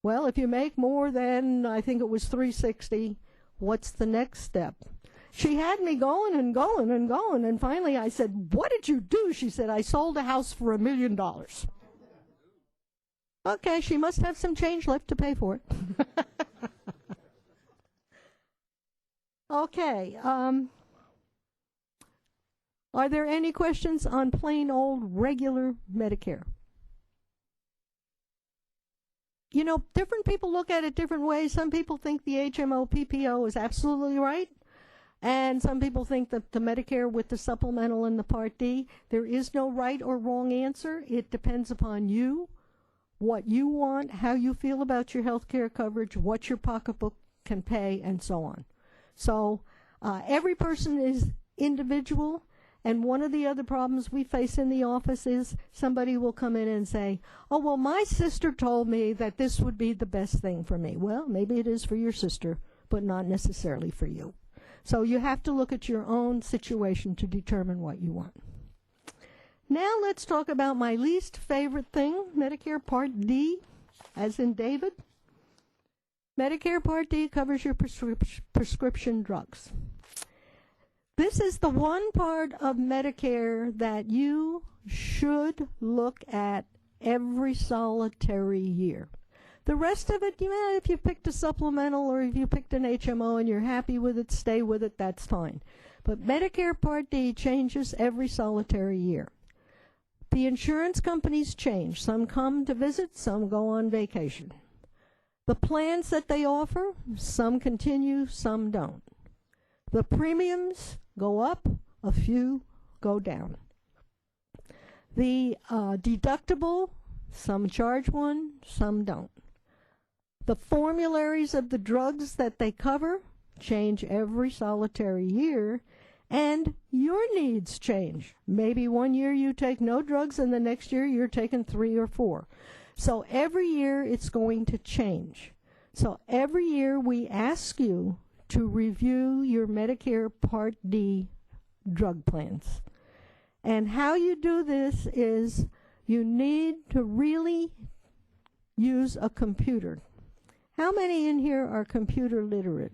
Well, if you make more than, I think it was $360, what's the next step? She had me going and going and going, and finally I said, what did you do? She said, I sold a house for $1 million. Okay, she must have some change left to pay for it. Okay, are there any questions on plain old regular Medicare? You know, different people look at it different ways. Some people think the HMO PPO is absolutely right, and some people think that the Medicare with the supplemental and the Part D, there is no right or wrong answer. It depends upon you, what you want, how you feel about your health care coverage, what your pocketbook can pay, and so on. So every person is individual, and one of the other problems we face in the office is somebody will come in and say, oh, well, my sister told me that this would be the best thing for me. Well, maybe it is for your sister, but not necessarily for you. So you have to look at your own situation to determine what you want. Now let's talk about my least favorite thing, Medicare Part D, as in David. Medicare Part D covers your prescription drugs. This is the one part of Medicare that you should look at every solitary year. The rest of it, if you picked a supplemental or if you picked an HMO and you're happy with it, stay with it, that's fine. But Medicare Part D changes every solitary year. The insurance companies change. Some come to visit, some go on vacation. The plans that they offer, some continue, some don't. The premiums go up, a few go down. The deductible, some charge one, some don't. The formularies of the drugs that they cover change every solitary year, and your needs change. Maybe 1 year you take no drugs and the next year you're taking 3 or 4. So every year it's going to change. So every year we ask you to review your Medicare Part D drug plans. And how you do this is you need to really use a computer. How many in here are computer literate?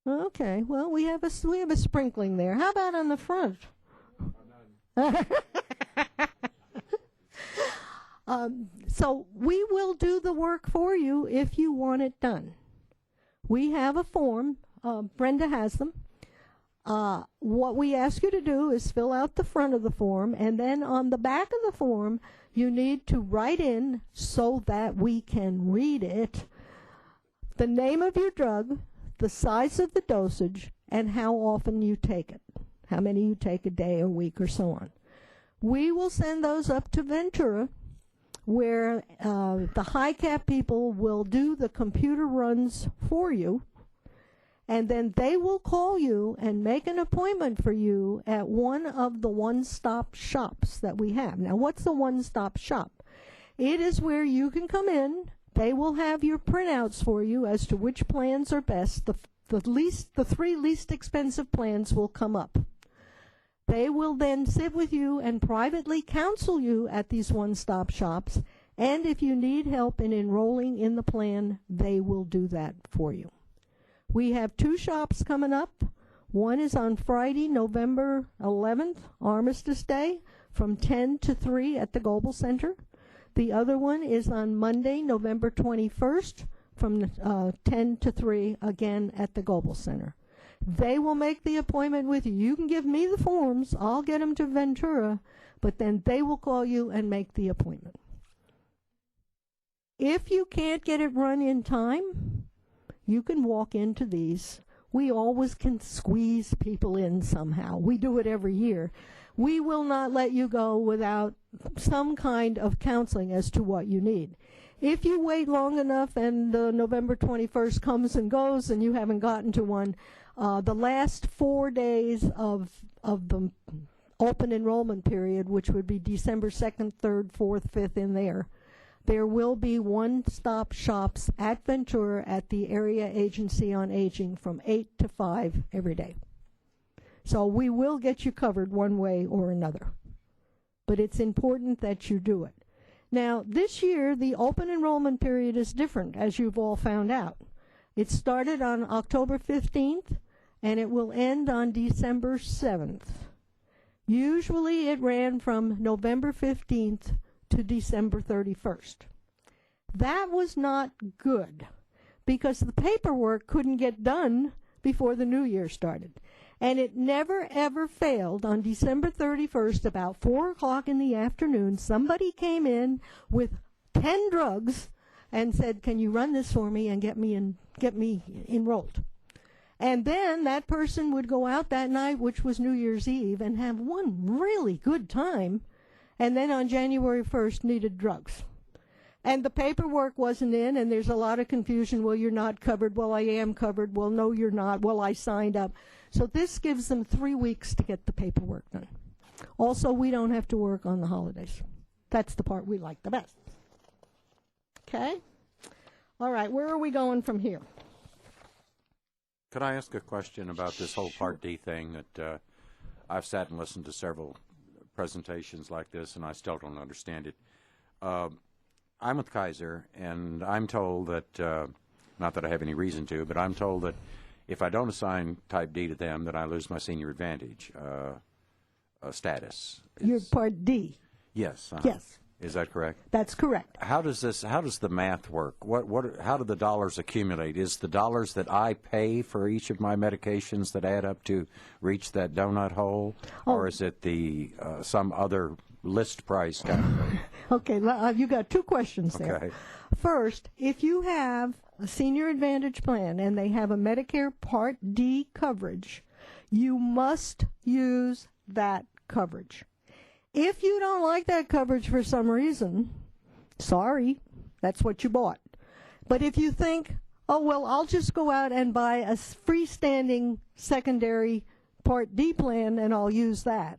Okay, well, we have a sprinkling there. How about on the front? So we will do the work for you if you want it done. We have a form. Brenda has them. What we ask you to do is fill out the front of the form, and then on the back of the form, you need to write in, so that we can read it, the name of your drug, the size of the dosage, and how often you take it, how many you take a day, a week, or so on. We will send those up to Ventura, where the HICAP people will do the computer runs for you, and then they will call you and make an appointment for you at one of the one-stop shops that we have. Now, what's the one-stop shop? It is where you can come in. They will have your printouts for you as to which plans are best. The 3 least expensive plans will come up. They will then sit with you and privately counsel you at these one-stop shops, and if you need help in enrolling in the plan, they will do that for you. We have 2 shops coming up. One is on Friday, November 11th, Armistice Day, from 10 to 3 at the Goebel Center. The other one is on Monday, November 21st, from 10 to 3, again at the Goebel Center. They will make the appointment with you. You can give me the forms. I'll get them to Ventura, but then they will call you and make the appointment. If you can't get it run in time, you can walk into these. We always can squeeze people in somehow. We do it every year. We will not let you go without some kind of counseling as to what you need. If you wait long enough and November 21st comes and goes and you haven't gotten to one, the last 4 days of the open enrollment period, which would be December 2nd, 3rd, 4th, 5th in there will be one-stop shops at Ventura at the Area Agency on Aging from 8 to 5 every day. So we will get you covered one way or another. But it's important that you do it. Now, this year, the open enrollment period is different, as you've all found out. It started on October 15th, and it will end on December 7th. Usually it ran from November 15th to December 31st. That was not good because the paperwork couldn't get done before the new year started. And it never, ever failed. On December 31st, about 4 o'clock in the afternoon, somebody came in with 10 drugs and said, "Can you run this for me and get me enrolled?" And then that person would go out that night, which was New Year's Eve, and have one really good time, and then on January 1st needed drugs. And the paperwork wasn't in, and there's a lot of confusion. Well, you're not covered. Well, I am covered. Well, no, you're not. Well, I signed up. So this gives them 3 weeks to get the paperwork done. Also, we don't have to work on the holidays. That's the part we like the best. Okay? All right, where are we going from here? Could I ask a question about this whole Part D thing that I've sat and listened to several presentations like this, and I still don't understand it. I'm with Kaiser, and I'm told that, not that I have any reason to, but I'm told that if I don't assign Type D to them, that I lose my senior advantage status. You're Part D. Yes. Yes. Is that correct? That's correct. How does the math work? How do the dollars accumulate? Is the dollars that I pay for each of my medications that add up to reach that donut hole, or is it some other list price category? Okay, you got 2 questions there. Okay. First, if you have a senior advantage plan and they have a Medicare Part D coverage, you must use that coverage. If you don't like that coverage for some reason, sorry, that's what you bought. But if you think, oh, well, I'll just go out and buy a freestanding secondary Part D plan and I'll use that.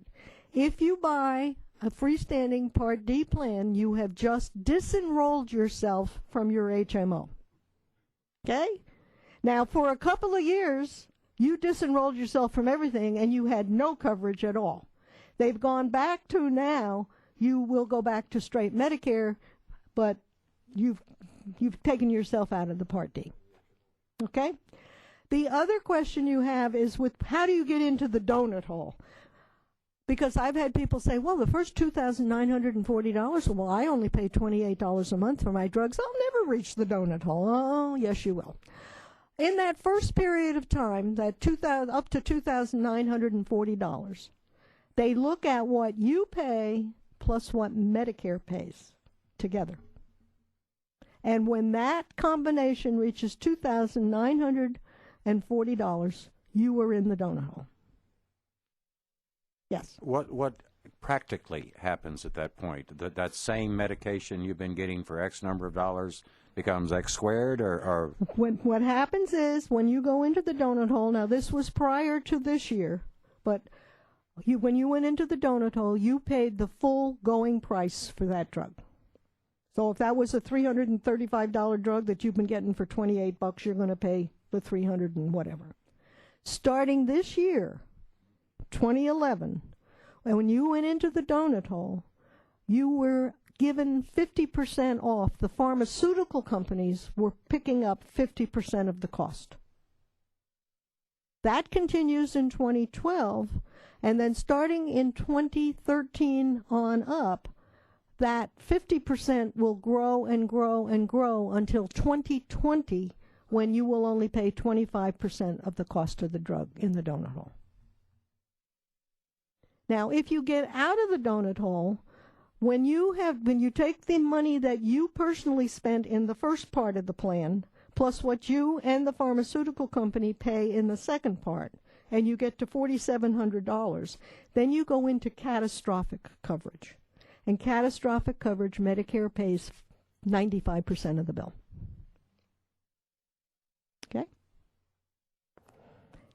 If you buy a freestanding Part D plan, you have just disenrolled yourself from your HMO. Okay? Now, for a couple of years, you disenrolled yourself from everything and you had no coverage at all. They've gone back to now, you will go back to straight Medicare, but you've taken yourself out of the Part D. Okay? The other question you have is with how do you get into the donut hole? Because I've had people say, well, the first $2,940, well, I only pay $28 a month for my drugs. I'll never reach the donut hole. Oh, yes, you will. In that first period of time, that up to $2,940, they look at what you pay plus what Medicare pays together. And when that combination reaches $2,940, you are in the donut hole. Yes. What practically happens at that point? That same medication you've been getting for X number of dollars becomes X squared, or? What happens is when you go into the donut hole, now this was prior to this year, but when you went into the donut hole, you paid the full going price for that drug. So if that was a $335 drug that you've been getting for $28, you're going to pay the $300 and whatever. Starting this year, 2011, when you went into the donut hole, you were given 50% off. The pharmaceutical companies were picking up 50% of the cost. That continues in 2012, and then starting in 2013 on up, that 50% will grow and grow and grow until 2020, when you will only pay 25% of the cost of the drug in the donut hole. Now, if you get out of the donut hole, when you take the money that you personally spent in the first part of the plan, plus what you and the pharmaceutical company pay in the second part, and you get to $4,700, then you go into catastrophic coverage. And catastrophic coverage, Medicare pays 95% of the bill. Okay?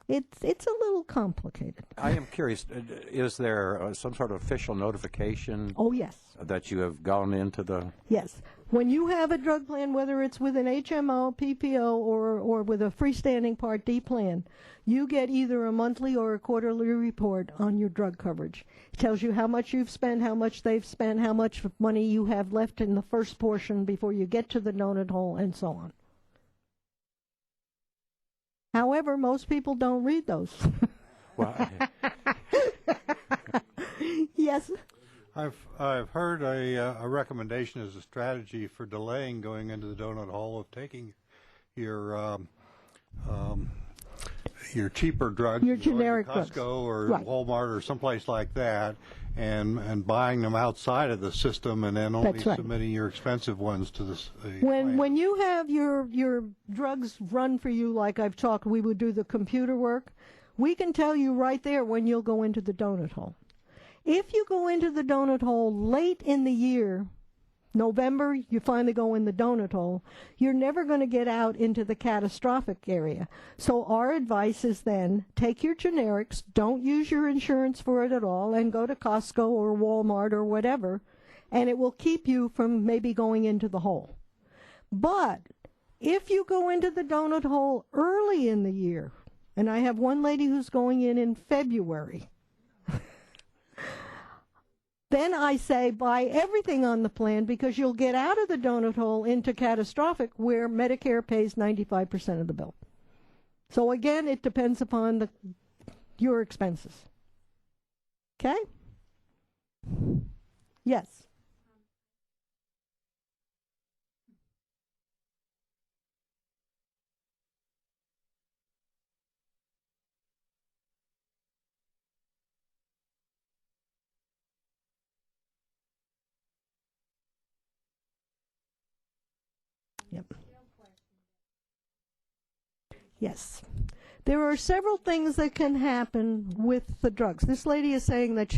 It's a little complicated. I am curious, is there some sort of official notification? Oh, yes. That you have gone into the... Yes. When you have a drug plan, whether it's with an HMO, PPO, or with a freestanding Part D plan, you get either a monthly or a quarterly report on your drug coverage. It tells you how much you've spent, how much they've spent, how much money you have left in the first portion before you get to the donut hole, and so on. However, most people don't read those. Well, Yes. I've heard a recommendation as a strategy for delaying going into the donut hole of taking your cheaper drugs, Your generic Costco drugs. or Right. Walmart or someplace like that, and buying them outside of the system, and then only That's right. submitting your expensive ones to the When you have your drugs run for you, like I've talked, we would do the computer work. We can tell you right there when you'll go into the donut hole. If you go into the donut hole late in the year, November, you finally go in the donut hole, you're never going to get out into the catastrophic area. So our advice is then, take your generics, don't use your insurance for it at all, and go to Costco or Walmart or whatever, and it will keep you from maybe going into the hole. But if you go into the donut hole early in the year, and I have one lady who's going in February, then I say buy everything on the plan, because you'll get out of the donut hole into catastrophic, where Medicare pays 95% of the bill. So again, it depends upon your expenses. Okay? Yes. Yep. Yes. There are several things that can happen with the drugs. This lady is saying that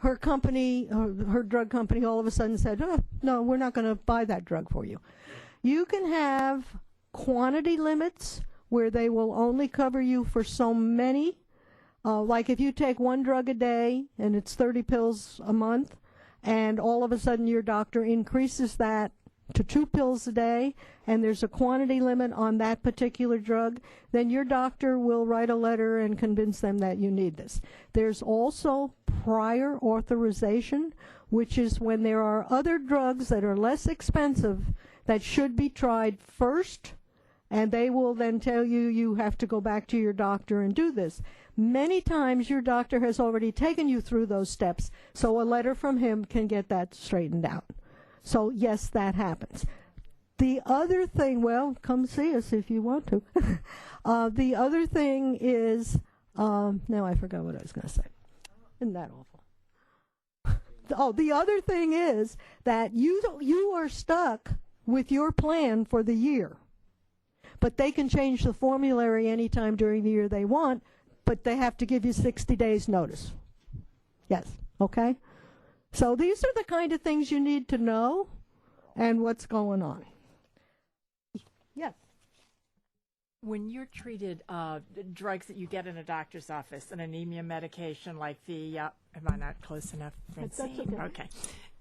her company, her drug company, all of a sudden said, oh, no, we're not going to buy that drug for you. You can have quantity limits where they will only cover you for so many. Like if you take one drug a day and it's 30 pills a month, and all of a sudden your doctor increases that to 2 pills a day, and there's a quantity limit on that particular drug, then your doctor will write a letter and convince them that you need this. There's also prior authorization, which is when there are other drugs that are less expensive that should be tried first, and they will then tell you you have to go back to your doctor and do this. Many times your doctor has already taken you through those steps, so a letter from him can get that straightened out. So, yes, that happens. The other thing, well, come see us if you want to. The other thing is, now I forgot what I was going to say. Isn't that awful? Oh, the other thing is that you are stuck with your plan for the year. But they can change the formulary anytime during the year they want, but they have to give you 60 days notice. Yes, okay? So these are the kind of things you need to know and what's going on. Yes. When you're treated, drugs that you get in a doctor's office, an anemia medication like the, am I not close enough, Francine? That's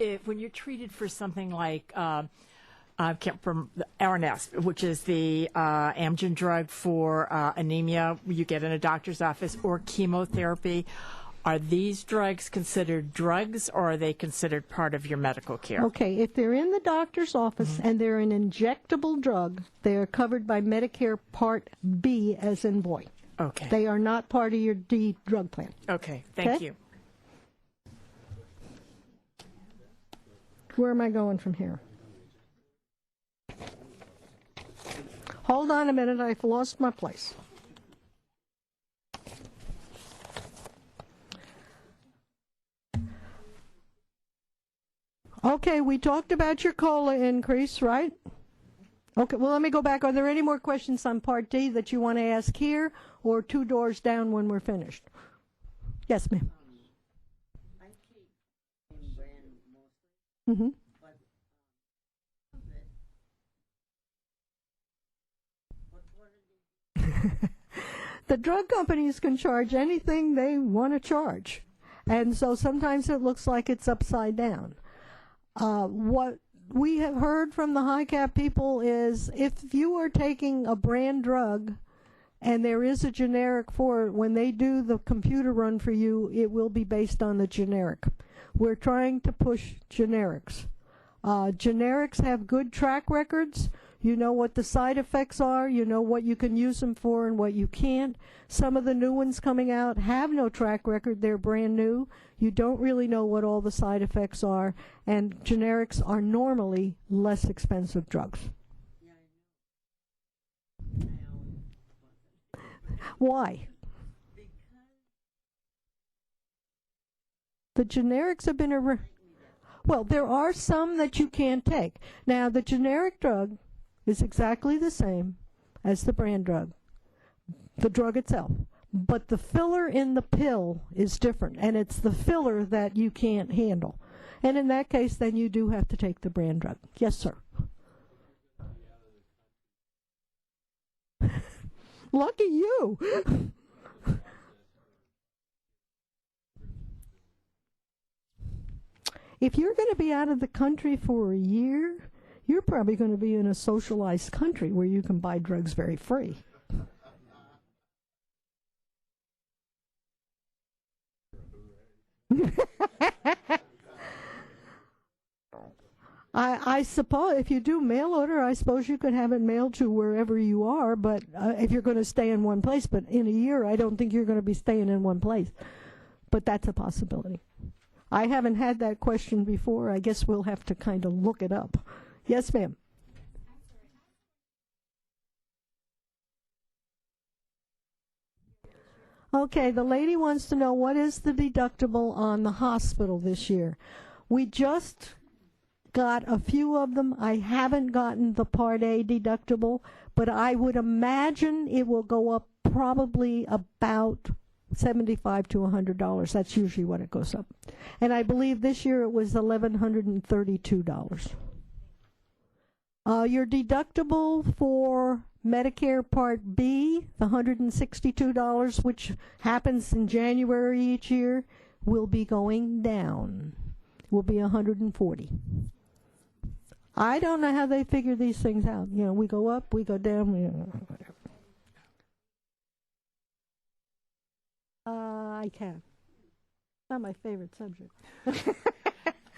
okay. When you're treated for something like, from the Aranesp, which is the Amgen drug for anemia you get in a doctor's office, or chemotherapy, are these drugs considered drugs, or are they considered part of your medical care? Okay, if they're in the doctor's office and they're an injectable drug, they are covered by Medicare Part B, as in boy. Okay. They are not part of your D drug plan. Okay, thank Okay. you. Where am I going from here? Hold on a minute, I've lost my place. Okay, we talked about your COLA increase, right? Okay, well, let me go back. Are there any more questions on Part D that you want to ask here or 2 doors down when we're finished? Yes, ma'am. Mm-hmm. The drug companies can charge anything they want to charge. And so sometimes it looks like it's upside down. What we have heard from the high cap people is if you are taking a brand drug and there is a generic for it, when they do the computer run for you, it will be based on the generic. We're trying to push generics. Generics have good track records. You know what the side effects are. You know what you can use them for and what you can't. Some of the new ones coming out have no track record. They're brand new. You don't really know what all the side effects are. And generics are normally less expensive drugs. Why? The generics have been well, there are some that you can't take. Now, the generic drug is exactly the same as the brand drug, the drug itself. But the filler in the pill is different, and it's the filler that you can't handle. And in that case, then you do have to take the brand drug. Yes, sir. Lucky you. If you're going to be out of the country for a year, you're probably going to be in a socialized country where you can buy drugs very free. I suppose if you do mail order, I suppose you could have it mailed to wherever you are, but if you're going to stay in one place. But in a year, I don't think you're going to be staying in one place. But that's a possibility. I haven't had that question before. I guess we'll have to kind of look it up. Yes, ma'am. Okay, the lady wants to know what is the deductible on the hospital this year. We just got a few of them. I haven't gotten the Part A deductible, but I would imagine it will go up probably about $75 to $100. That's usually what it goes up. And I believe this year it was $1,132. Your deductible for Medicare Part B, the $162, which happens in January each year, will be going down. Will be $140. I don't know how they figure these things out. You know, we go up, we go down. I can. Not my favorite subject.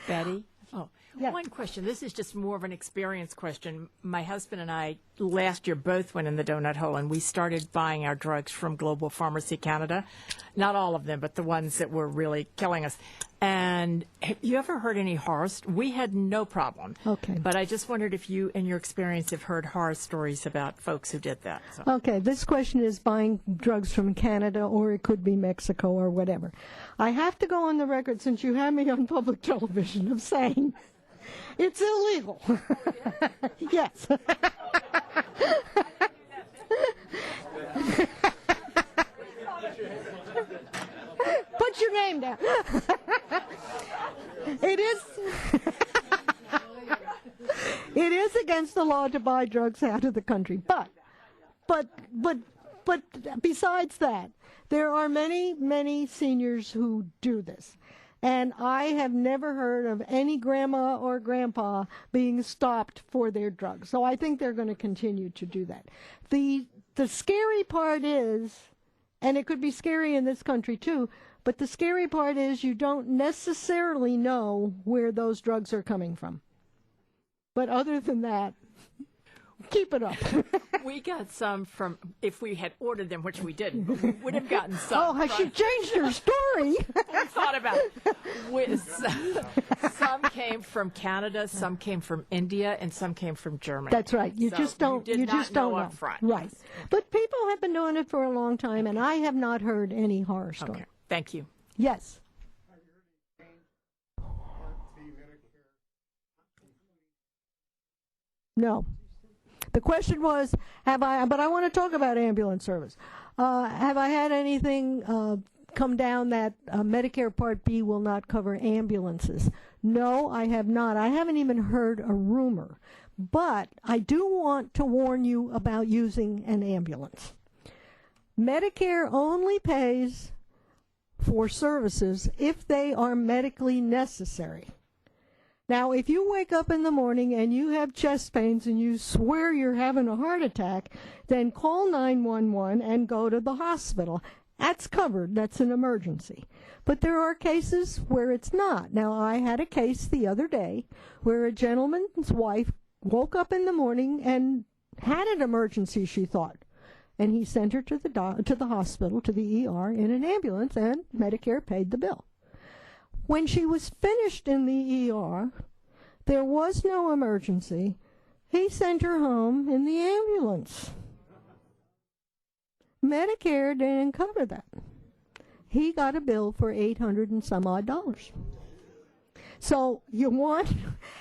Betty? Oh, Yeah. One question. This is just more of an experience question. My husband and I last year both went in the donut hole, and we started buying our drugs from Global Pharmacy Canada. Not all of them, but the ones that were really killing us. And have you ever heard any horror? We had no problem. Okay. But I just wondered if you, in your experience, have heard horror stories about folks who did that. So. Okay, this question is buying drugs from Canada, or it could be Mexico or whatever. I have to go on the record, since you have me on public television, of saying it's illegal. Yes. Put your name down. It is against the law to buy drugs out of the country, but besides that, there are many seniors who do this. And I have never heard of any grandma or grandpa being stopped for their drugs. So I think they're going to continue to do that. The scary part is, and it could be scary in this country too, but the scary part is you don't necessarily know where those drugs are coming from. But other than that, Keep it up. We got some from, if we had ordered them, which we didn't, but we would have gotten some. Oh, has she changed her story? We thought about it. Some came from Canada, some came from India, and some came from Germany. That's right. You So just don't. You, did not just don't know know. up front. Right. But people have been doing it for a long time, and I have not heard any horror stories. Okay. Thank you. Yes. No. The question was, have I, but I want to talk about ambulance service. Have I had anything come down that Medicare Part B will not cover ambulances? No, I have not. I haven't even heard a rumor. But I do want to warn you about using an ambulance. Medicare only pays for services if they are medically necessary. Now, if you wake up in the morning and you have chest pains and you swear you're having a heart attack, then call 911 and go to the hospital. That's covered. That's an emergency. But there are cases where it's not. Now, I had a case the other day where a gentleman's wife woke up in the morning and had an emergency, she thought. And he sent her to the hospital, to the ER, in an ambulance, and Medicare paid the bill. When she was finished in the ER, there was no emergency. He sent her home in the ambulance. Medicare didn't cover that. He got a bill for $800 and some odd. So you want,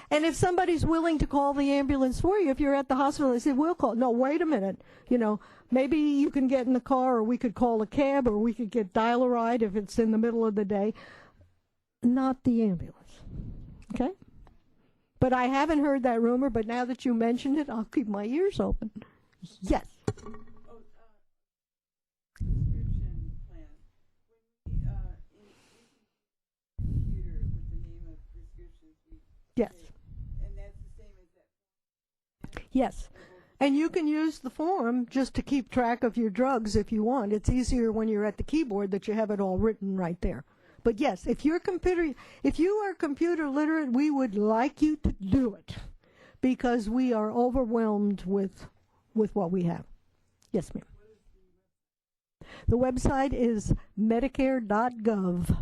and if somebody's willing to call the ambulance for you, if you're at the hospital, they say, we'll call. No, wait a minute. You know, maybe you can get in the car, or we could call a cab, or we could get Dial-A-Ride if it's in the middle of the day. Not the ambulance. Okay? But I haven't heard that rumor, but now that you mentioned it, I'll keep my ears open. Yes. Prescription plan. When we computer with the name of prescriptions, we Yes. and that's the same as that. Yes. And you can use the form just to keep track of your drugs if you want. It's easier when you're at the keyboard that you have it all written right there. But yes, if you are computer literate, we would like you to do it because we are overwhelmed with what we have. Yes, ma'am. The website is medicare.gov.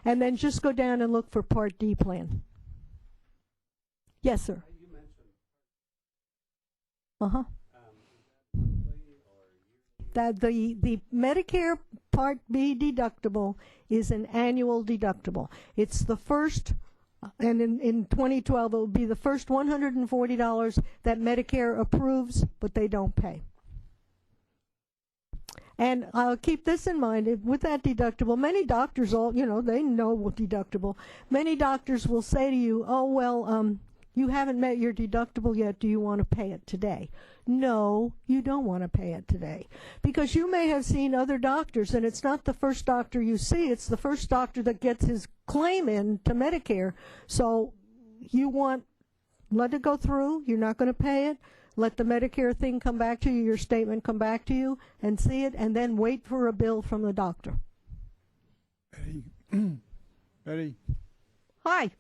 And then just go down and look for Part D plan. Yes, sir. That the Medicare Part B deductible is an annual deductible. It's the first, and in 2012 it will be the first $140 that Medicare approves, but they don't pay. And I'll keep this in mind, with that deductible, many doctors, they know what deductible. Many doctors will say to you, oh, well, you haven't met your deductible yet. Do you want to pay it today? No, you don't want to pay it today. Because you may have seen other doctors, and it's not the first doctor you see. It's the first doctor that gets his claim in to Medicare. So let it go through. You're not going to pay it. Let the Medicare thing come back to you, your statement come back to you, and see it, and then wait for a bill from the doctor. Betty. Hi.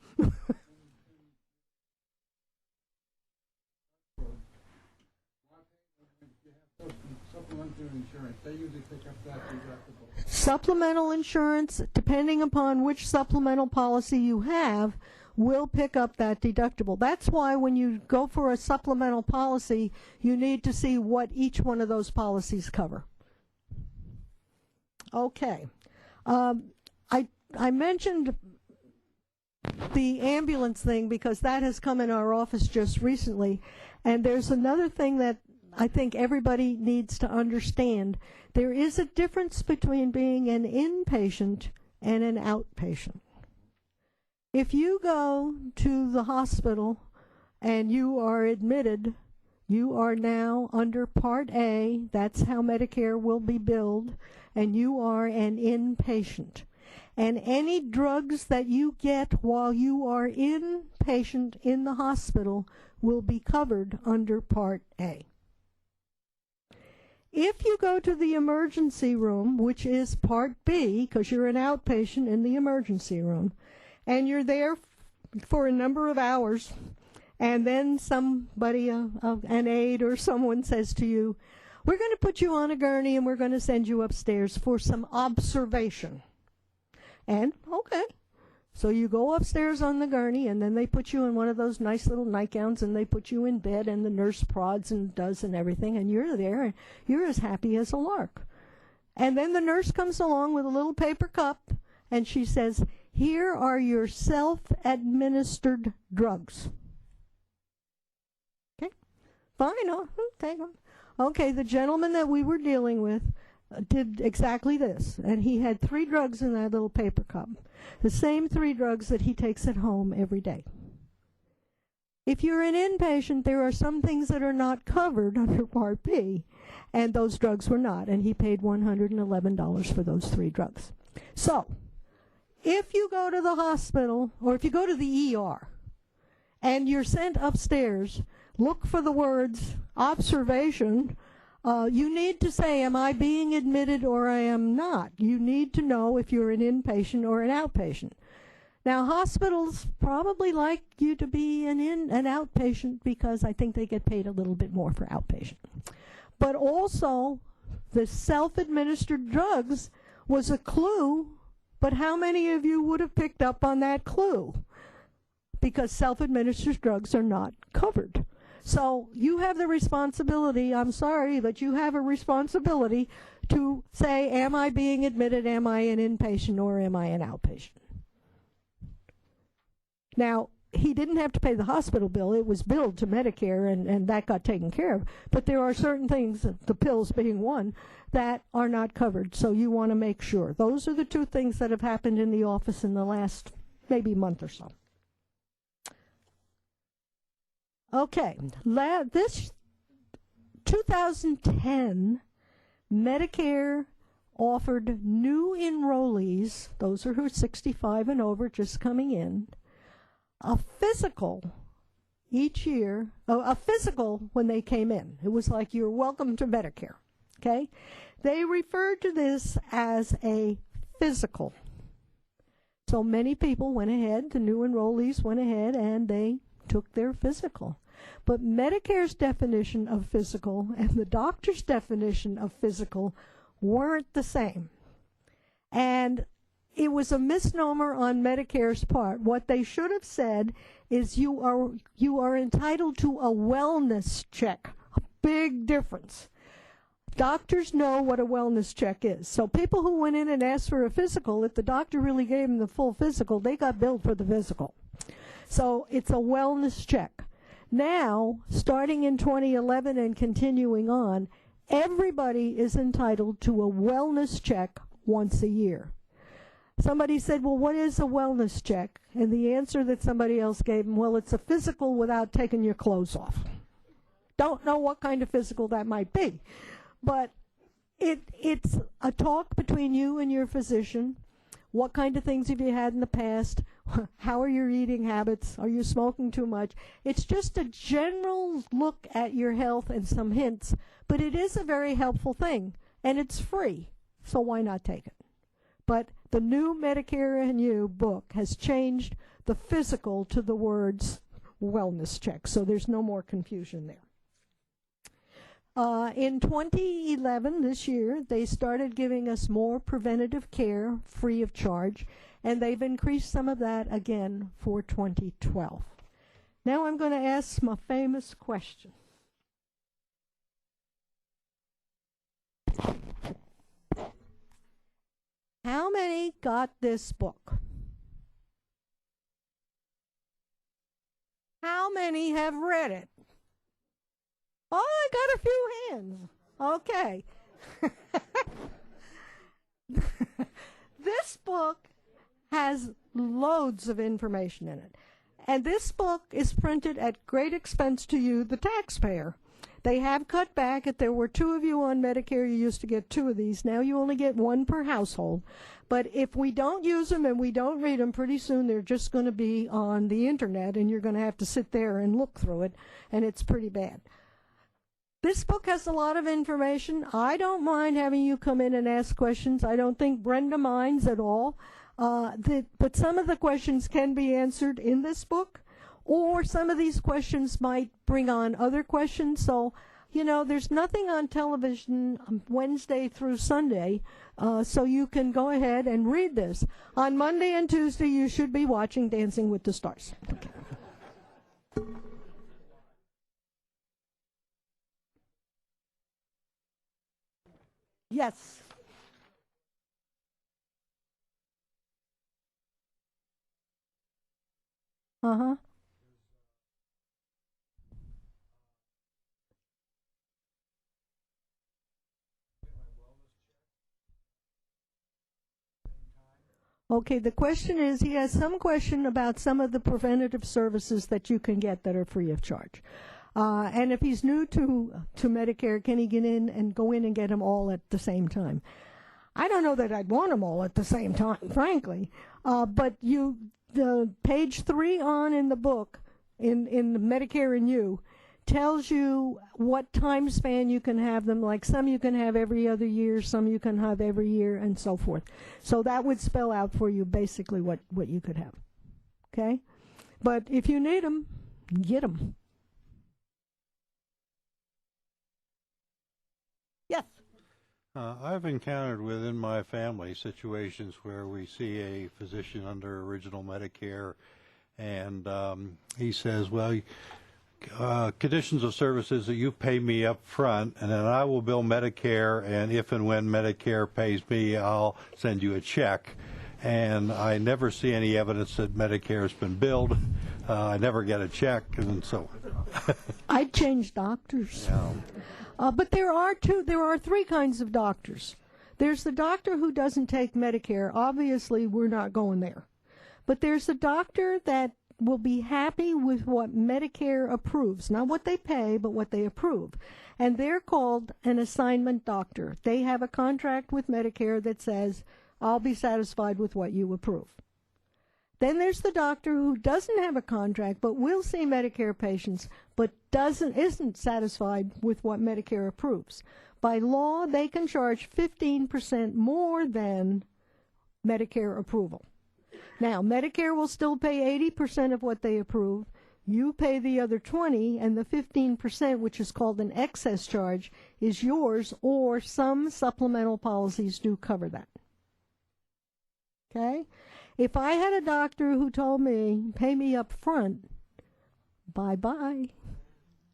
Supplemental insurance, they usually pick up that deductible. Supplemental insurance, depending upon which supplemental policy you have, will pick up that deductible. That's why when you go for a supplemental policy, you need to see what each one of those policies cover. Okay. I mentioned the ambulance thing because that has come in our office just recently, and there's another thing that I think everybody needs to understand. There is a difference between being an inpatient and an outpatient. If you go to the hospital and you are admitted, you are now under Part A. That's how Medicare will be billed, and you are an inpatient. And any drugs that you get while you are inpatient in the hospital will be covered under Part A. If you go to the emergency room, which is Part B, because you're an outpatient in the emergency room, and you're there for a number of hours, And then somebody, an aide or someone says to you, we're going to put you on a gurney and we're going to send you upstairs for some observation. And, okay. So you go upstairs on the gurney, and then they put you in one of those nice little nightgowns, and they put you in bed, and the nurse prods and does and everything, and you're there, and you're as happy as a lark. And then the nurse comes along with a little paper cup, and she says, here are your self-administered drugs. Okay, fine, I'll take them. Okay, the gentleman that we were dealing with did exactly this, and he had 3 drugs in that little paper cup, the same 3 drugs that he takes at home every day. If you're an inpatient, there are some things that are not covered under Part B, and those drugs were not, and he paid $111 for those 3 drugs. So, if you go to the hospital, or if you go to the ER, and you're sent upstairs, look for the words observation. You need to say, am I being admitted or I am not? You need to know if you're an inpatient or an outpatient. Now, hospitals probably like you to be an outpatient because I think they get paid a little bit more for outpatient. But also, the self-administered drugs was a clue, but how many of you would have picked up on that clue? Because self-administered drugs are not covered. So you have the responsibility, I'm sorry, but you have a responsibility to say, am I being admitted, am I an inpatient, or am I an outpatient? Now, he didn't have to pay the hospital bill. It was billed to Medicare, and that got taken care of. But there are certain things, the pills being one, that are not covered. So you want to make sure. Those are the 2 things that have happened in the office in the last maybe month or so. Okay, this 2010, Medicare offered new enrollees, those are who are 65 and over just coming in, a physical each year, a physical when they came in. It was like, you're welcome to Medicare, okay? They referred to this as a physical. So many people went ahead, the new enrollees went ahead, and they took their physical. But Medicare's definition of physical and the doctor's definition of physical weren't the same. And it was a misnomer on Medicare's part. What they should have said is you are entitled to a wellness check. A big difference. Doctors know what a wellness check is. So people who went in and asked for a physical, if the doctor really gave them the full physical, they got billed for the physical. So it's a wellness check. Now, starting in 2011 and continuing on, everybody is entitled to a wellness check once a year. Somebody said, well, what is a wellness check? And the answer that somebody else gave them, well, it's a physical without taking your clothes off. Don't know what kind of physical that might be. But it's a talk between you and your physician. What kind of things have you had in the past? How are your eating habits? Are you smoking too much? It's just a general look at your health and some hints, but it is a very helpful thing, and it's free, so why not take it? But the new Medicare and You book has changed the physical to the words wellness check, so there's no more confusion there. In 2011, this year, they started giving us more preventative care free of charge, and they've increased some of that again for 2012. Now I'm going to ask my famous question. How many got this book? How many have read it? Oh, I got a few hands. Okay. This book has loads of information in it. And this book is printed at great expense to you, the taxpayer. They have cut back. If there were 2 of you on Medicare, you used to get 2 of these. Now you only get 1 per household. But if we don't use them and we don't read them, pretty soon they're just going to be on the internet, and you're going to have to sit there and look through it, and it's pretty bad. This book has a lot of information. I don't mind having you come in and ask questions. I don't think Brenda minds at all. But some of the questions can be answered in this book, or some of these questions might bring on other questions. So, there's nothing on television Wednesday through Sunday, so you can go ahead and read this. On Monday and Tuesday, you should be watching Dancing with the Stars. Okay. Yes. Uh-huh. Okay, the question is, he has some question about some of the preventative services that you can get that are free of charge. And if he's new to Medicare, can he get in and go in and get them all at the same time? I don't know that I'd want them all at the same time, frankly. But the page 3 on in the book, in the Medicare and You, tells you what time span you can have them. Like some you can have every other year, some you can have every year, and so forth. So that would spell out for you basically what you could have. Okay? But if you need them, get them. Yes. I've encountered within my family situations where we see a physician under original Medicare, and he says, well, conditions of services that you pay me up front, and then I will bill Medicare, and if and when Medicare pays me, I'll send you a check. And I never see any evidence that Medicare has been billed. I never get a check, and so I'd change doctors. Yeah. But there are 3 kinds of doctors. There's the doctor who doesn't take Medicare. Obviously, we're not going there. But there's the doctor that will be happy with what Medicare approves. Not what they pay, but what they approve. And they're called an assignment doctor. They have a contract with Medicare that says, I'll be satisfied with what you approve. Then there's the doctor who doesn't have a contract, but will see Medicare patients, but isn't satisfied with what Medicare approves. By law, they can charge 15% more than Medicare approval. Now, Medicare will still pay 80% of what they approve. You pay the other 20, and the 15%, which is called an excess charge, is yours, or some supplemental policies do cover that. Okay? If I had a doctor who told me, pay me up front, bye-bye.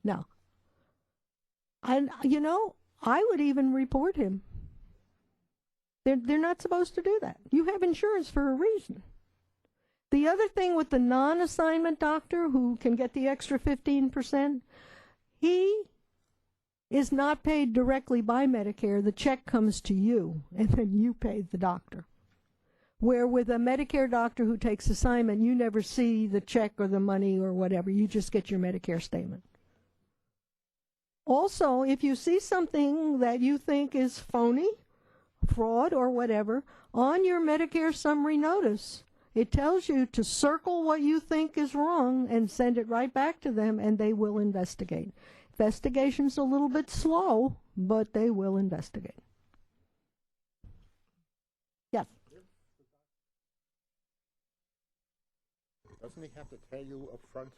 No. And, I would even report him. They're not supposed to do that. You have insurance for a reason. The other thing with the non-assignment doctor who can get the extra 15%, he is not paid directly by Medicare. The check comes to you, and then you pay the doctor. Where with a Medicare doctor who takes assignment, you never see the check or the money or whatever. You just get your Medicare statement. Also, if you see something that you think is phony, fraud, or whatever, on your Medicare summary notice, it tells you to circle what you think is wrong and send it right back to them, and they will investigate. Investigation's a little bit slow, but they will investigate. Yes? Doesn't he have to tell you up front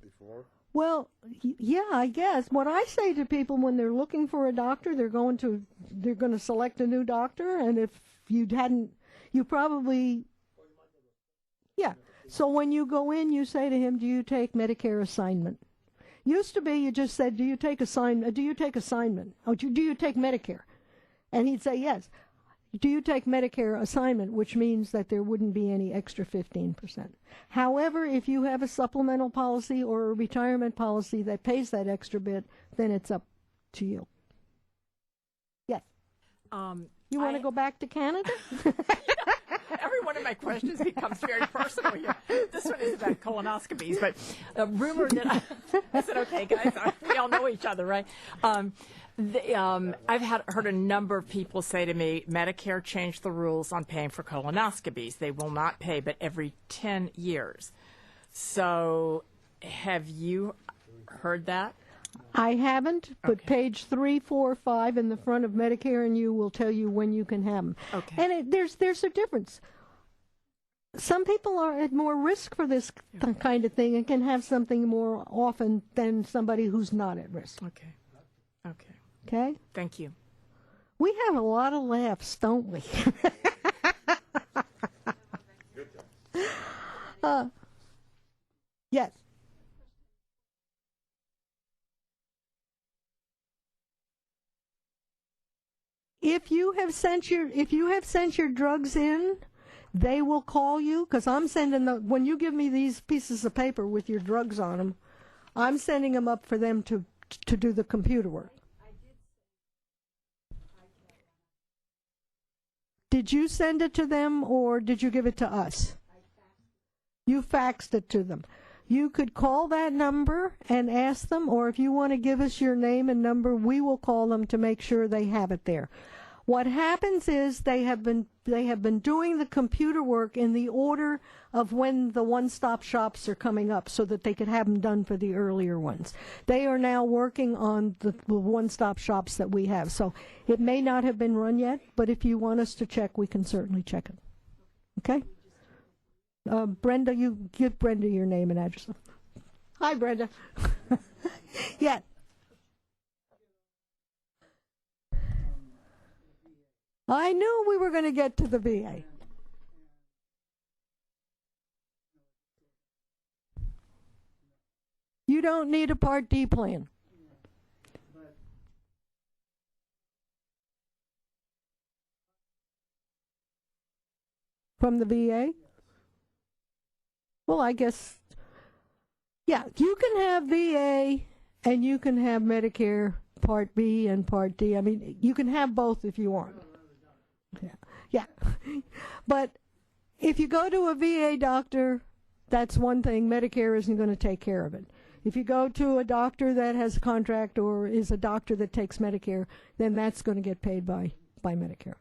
before? Well, yeah, I guess. What I say to people when they're looking for a doctor, they're going to select a new doctor, and if you probably, yeah. So when you go in, you say to him, do you take Medicare assignment? Used to be you just said, do you take assignment? Oh, do you take Medicare? And he'd say yes. Do you take Medicare assignment, which means that there wouldn't be any extra 15%. However, if you have a supplemental policy or a retirement policy that pays that extra bit, then it's up to you. Yes. You want to go back to Canada? Every one of my questions becomes very personal here. This one is about colonoscopies, but a rumor that I said, okay, guys, we all know each other, right? I've heard a number of people say to me, Medicare changed the rules on paying for colonoscopies. They will not pay, but every 10 years. So have you heard that? I haven't, but Okay. page 3, 4, 5 in the front of Medicare and You will tell you when you can have them. Okay. And there's a difference. some people are at more risk for this kind of thing and can have something more often than somebody who's not at risk. Okay. Okay. Okay? Thank you. We have a lot of laughs, don't we? Yes. If you have sent your drugs in, they will call you, because I'm sending when you give me these pieces of paper with your drugs on them, I'm sending them up for them to do the computer work. Did you send it to them or did you give it to us? You faxed it to them. You could call that number and ask them, or if you want to give us your name and number, we will call them to make sure they have it there. What happens is they have been doing the computer work in the order of when the one-stop shops are coming up so that they could have them done for the earlier ones. They are now working on the one-stop shops that we have. So it may not have been run yet, but if you want us to check, we can certainly check it. Okay? Brenda, you give Brenda your name and address. Hi, Brenda. Yeah. I knew we were going to get to the VA. You don't need a Part D plan. From the VA? Well, I guess, yeah, you can have VA and you can have Medicare Part B and Part D. I mean, you can have both if you want. Yeah. But if you go to a VA doctor, that's one thing. Medicare isn't going to take care of it. If you go to a doctor that has a contract or is a doctor that takes Medicare, then that's going to get paid by Medicare.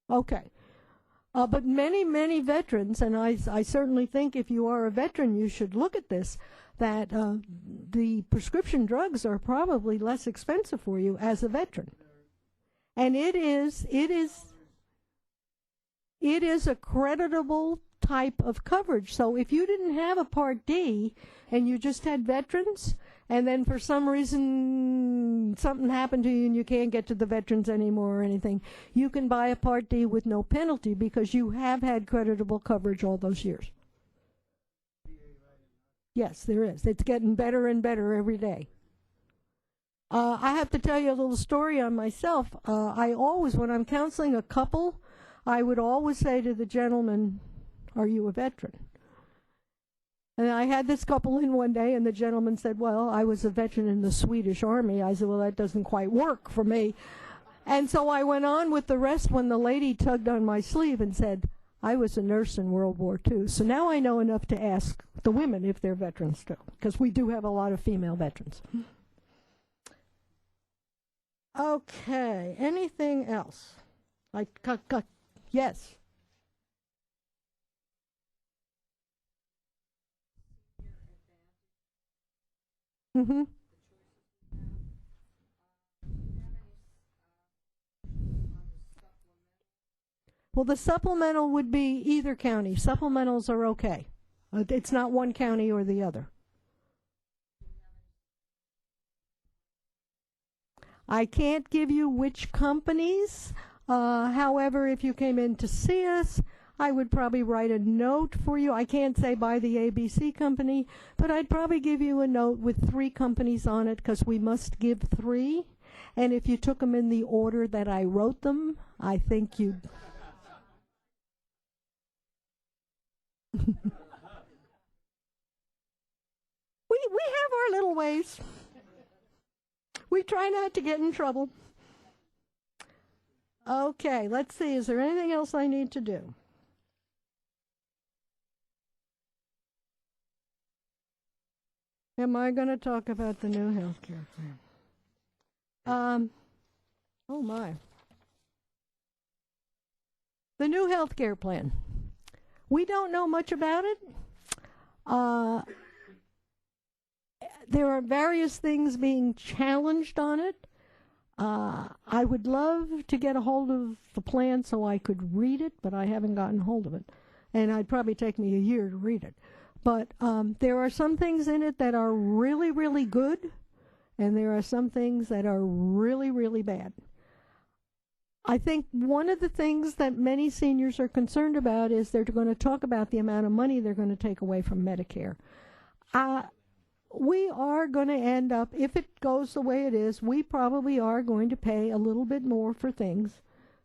Okay. But many veterans, and I certainly think if you are a veteran, you should look at this, that the prescription drugs are probably less expensive for you as a veteran. And it is a creditable type of coverage. So if you didn't have a Part D and you just had veterans, and then for some reason something happened to you and you can't get to the veterans anymore or anything, you can buy a Part D with no penalty because you have had creditable coverage all those years. Yes, there is. It's getting better and better every day. I have to tell you a little story on myself. I always, when I'm counseling a couple, I would always say to the gentleman, "Are you a veteran?" And I had this couple in one day, and the gentleman said, "Well, I was a veteran in the Swedish Army." I said, "Well, that doesn't quite work for me." And so I went on with the rest when the lady tugged on my sleeve and said, "I was a nurse in World War II." So now I know enough to ask the women if they're veterans too, because we do have a lot of female veterans. Okay, anything else? Yes. Mm-hmm. Well, the supplemental would be either county. Supplementals are okay. It's not one county or the other. I can't give you which companies. However, if you came in to see us, I would probably write a note for you. I can't say by the ABC company, but I'd probably give you a note with 3 companies on it because we must give 3. And if you took them in the order that I wrote them, I think you'd... We have our little ways. We try not to get in trouble. Okay, let's see. Is there anything else I need to do? Am I going to talk about the new health care plan? Oh my. The new health care plan. We don't know much about it. there are various things being challenged on it. I would love to get a hold of the plan so I could read it, but I haven't gotten hold of it. And it'd probably take me a year to read it. But there are some things in it that are really, really good, and there are some things that are really, really bad. I think one of the things that many seniors are concerned about is they're going to talk about the amount of money they're going to take away from Medicare. We are going to end up, if it goes the way it is, we probably are going to pay a little bit more for things.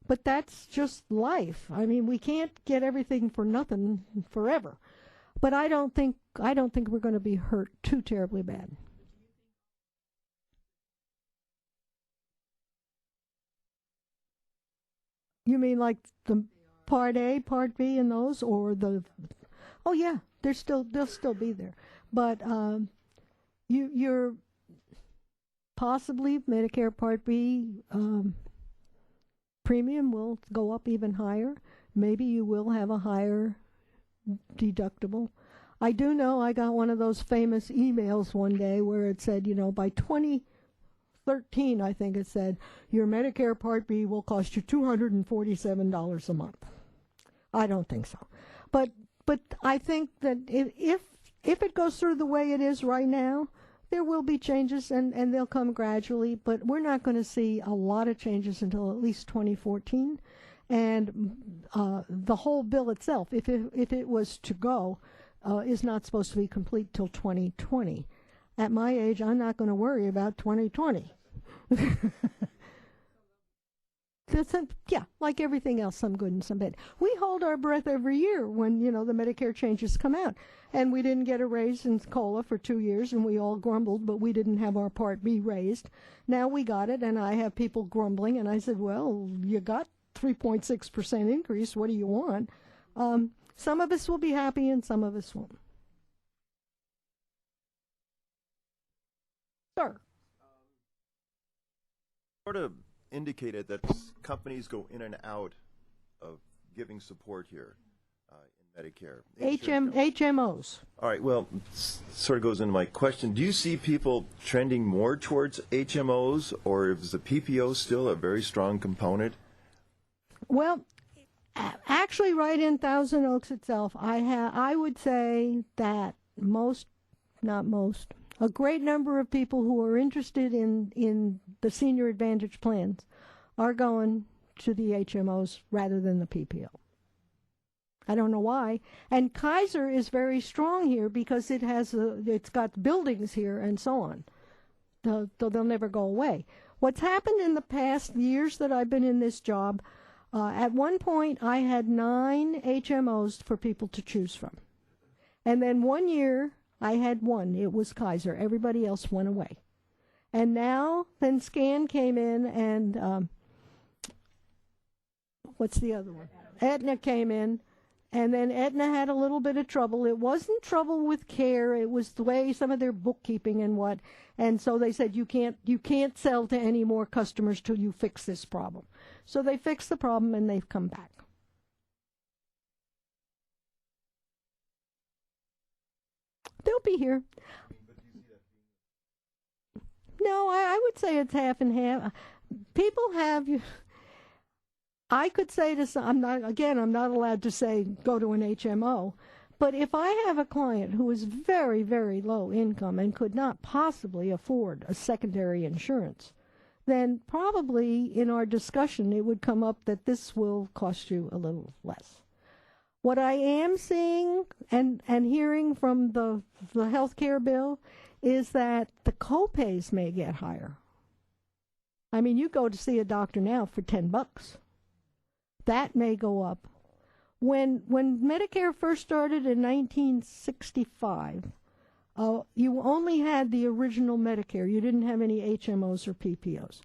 But that's just life. I mean, we can't get everything for nothing forever. But I don't think we're going to be hurt too terribly bad. You mean like the Part A, Part B, and those, or the? Oh yeah, they'll still be there. But you're possibly Medicare Part B premium will go up even higher. Maybe you will have a higher deductible. I do know I got one of those famous emails one day where it said, by 2013, I think it said, your Medicare Part B will cost you $247 a month. I don't think so. But I think that if it goes through the way it is right now, there will be changes, and they'll come gradually, but we're not going to see a lot of changes until at least 2014. And the whole bill itself, if it was to go, is not supposed to be complete till 2020. At my age, I'm not going to worry about 2020. Yeah, like everything else, some good and some bad. We hold our breath every year when, the Medicare changes come out. And we didn't get a raise in COLA for 2 years, and we all grumbled, but we didn't have our Part B raised. Now we got it, and I have people grumbling, and I said, well, you got 3.6% increase. What do you want? Some of us will be happy, and some of us won't. Sir. Sort of indicated that companies go in and out of giving support here in Medicare. HMOs. All right, well, sort of goes into my question. Do you see people trending more towards HMOs, or is the PPO still a very strong component? Well, actually, right in Thousand Oaks itself, I would say that a great number of people who are interested in the Senior Advantage plans are going to the HMOs rather than the PPO. I don't know why. And Kaiser is very strong here because it's got buildings here and so on. They'll never go away. What's happened in the past years that I've been in this job, at one point I had 9 HMOs for people to choose from. And then one year I had 1. It was Kaiser. Everybody else went away. And now, then SCAN came in and, what's the other one? Aetna came in, and then Aetna had a little bit of trouble. It wasn't trouble with care. It was the way some of their bookkeeping and what. And so they said, you can't sell to any more customers till you fix this problem. So they fixed the problem, and they've come back. They'll be here. No, I would say it's half and half. People have, I could say to some, I'm not allowed to say go to an HMO, but if I have a client who is very, very low income and could not possibly afford a secondary insurance, then probably in our discussion it would come up that this will cost you a little less. What I am seeing and hearing from the health care bill is that the copays may get higher. I mean, you go to see a doctor now for $10. That may go up. When Medicare first started in 1965, you only had the original Medicare. You didn't have any HMOs or PPOs.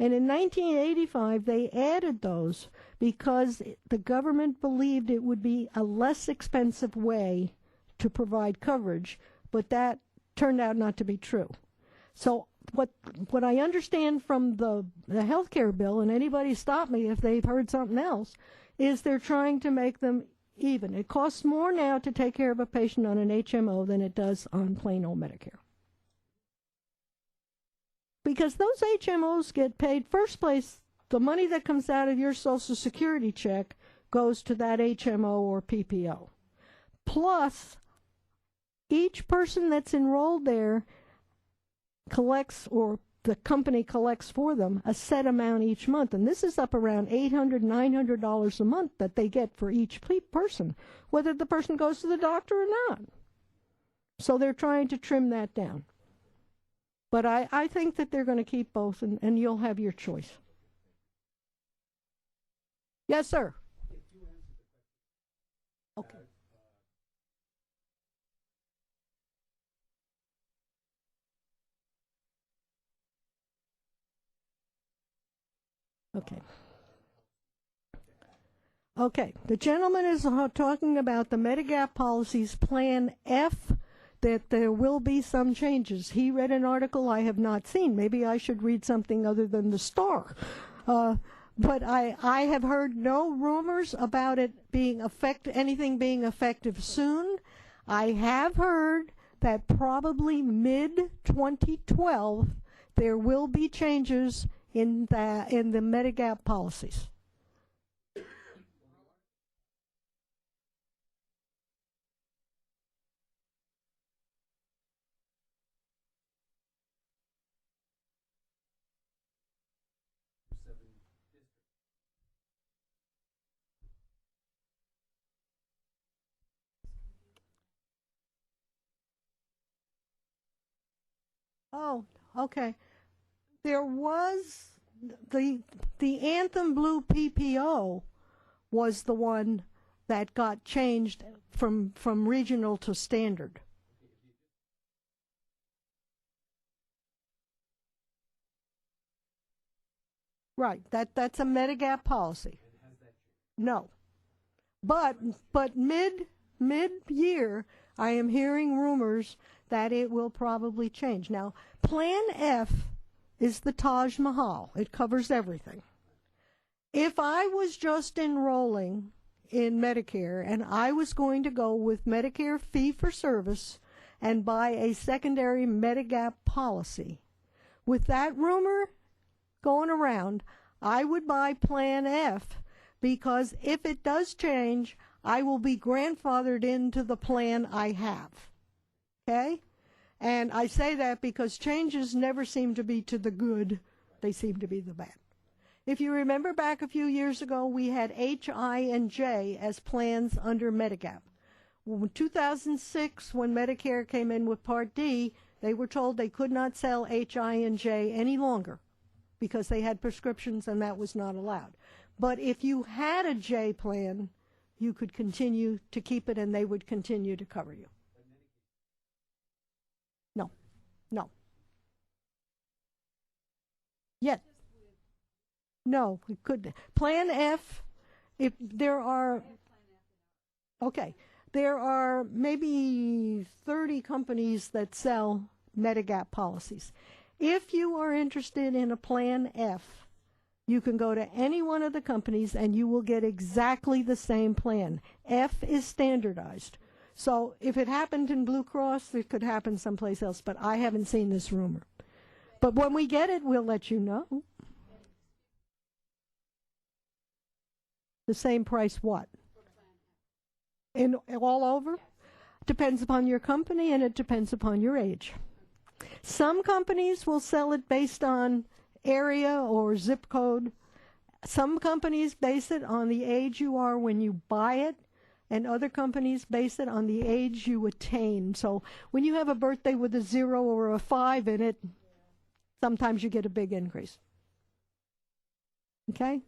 And in 1985, they added those because the government believed it would be a less expensive way to provide coverage, but that turned out not to be true. So what I understand from the health care bill, and anybody stop me if they've heard something else, is they're trying to make them even. It costs more now to take care of a patient on an HMO than it does on plain old Medicare. Because those HMOs get paid, first place, the money that comes out of your Social Security check goes to that HMO or PPO. Plus, each person that's enrolled there collects, or the company collects for them, a set amount each month. And this is up around $800, $900 a month that they get for each person, whether the person goes to the doctor or not. So they're trying to trim that down. But I think that they're going to keep both, and you'll have your choice. Yes, sir. Okay. Okay. Okay. The gentleman is talking about the Medigap policies, Plan F, that there will be some changes. He read an article I have not seen. Maybe I should read something other than the Star. But I have heard no rumors about it being anything being effective soon. I have heard that probably mid-2012 there will be changes in the Medigap policies. Oh, okay. There was the Anthem Blue PPO was the one that got changed from regional to standard. Right. That's a Medigap policy. No. But mid-year, I am hearing rumors that it will probably change. Now, Plan F is the Taj Mahal. It covers everything. If I was just enrolling in Medicare and I was going to go with Medicare fee-for-service and buy a secondary Medigap policy, with that rumor going around, I would buy Plan F, because if it does change, I will be grandfathered into the plan I have. Okay? And I say that because changes never seem to be to the good. They seem to be the bad. If you remember back a few years ago, we had H, I, and J as plans under Medigap. In 2006, when Medicare came in with Part D, they were told they could not sell H, I, and J any longer because they had prescriptions and that was not allowed. But if you had a J plan, you could continue to keep it and they would continue to cover you. No. Yet. No, we couldn't. Plan F, if there are, okay, there are maybe 30 companies that sell Medigap policies. If you are interested in a Plan F, you can go to any one of the companies and you will get exactly the same plan. F is standardized. So if it happened in Blue Cross, it could happen someplace else, but I haven't seen this rumor. But when we get it, we'll let you know. The same price what? In all over? Depends upon your company and it depends upon your age. Some companies will sell it based on area or zip code. Some companies base it on the age you are when you buy it, and other companies base it on the age you attain. So when you have a birthday with a 0 or a 5 in it, sometimes you get a big increase. Okay?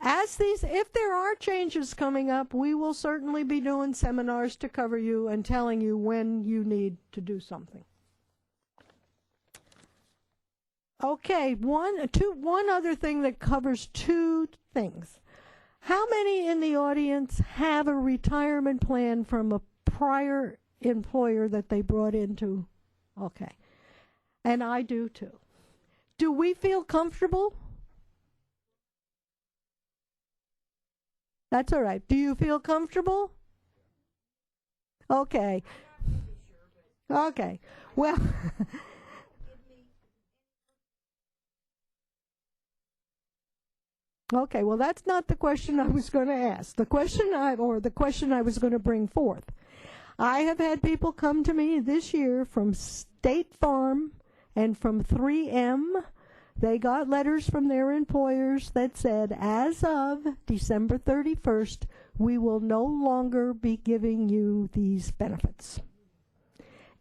If there are changes coming up, we will certainly be doing seminars to cover you and telling you when you need to do something. Okay, one other thing that covers two things. How many in the audience have a retirement plan from a prior employer that they brought into? Okay. And I do too. Do we feel comfortable? That's all right. Do you feel comfortable? Okay. Okay. Well, Okay, well, that's not the question I was going to ask. The question I was going to bring forth. I have had people come to me this year from State Farm and from 3M. They got letters from their employers that said, as of December 31st, we will no longer be giving you these benefits.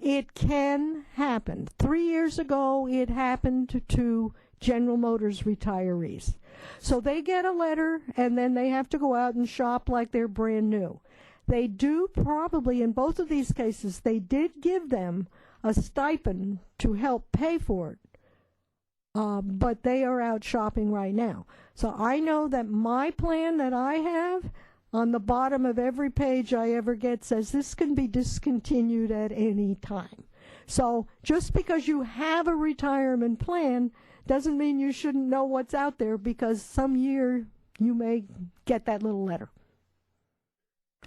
It can happen. 3 years ago, it happened to General Motors retirees. So they get a letter, and then they have to go out and shop like they're brand new. They do probably, in both of these cases, they did give them a stipend to help pay for it. But they are out shopping right now. So I know that my plan that I have, on the bottom of every page I ever get, says this can be discontinued at any time. So just because you have a retirement plan doesn't mean you shouldn't know what's out there, because some year you may get that little letter.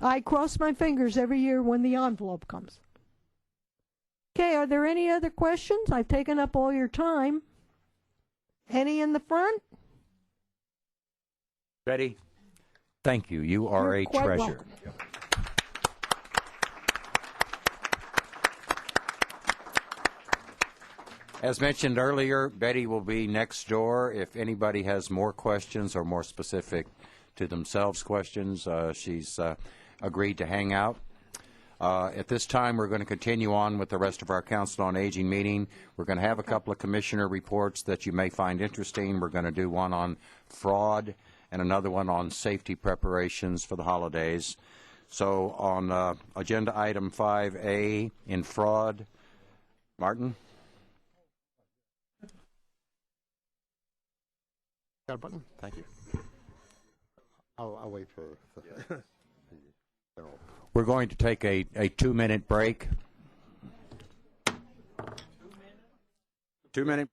I cross my fingers every year when the envelope comes. Okay, are there any other questions? I've taken up all your time. Any in the front? Betty, thank you. You are You're a quite treasure. welcome. As mentioned earlier, Betty will be next door. If anybody has more questions or more specific to themselves questions, she's agreed to hang out. At this time, we're going to continue on with the rest of our Council on Aging meeting. We're going to have a couple of commissioner reports that you may find interesting. We're going to do one on fraud and another one on safety preparations for the holidays. So on agenda item 5A in fraud, Martin? Got a button? Thank you. I'll wait for the general. We're going to take a 2-minute break. 2-minute.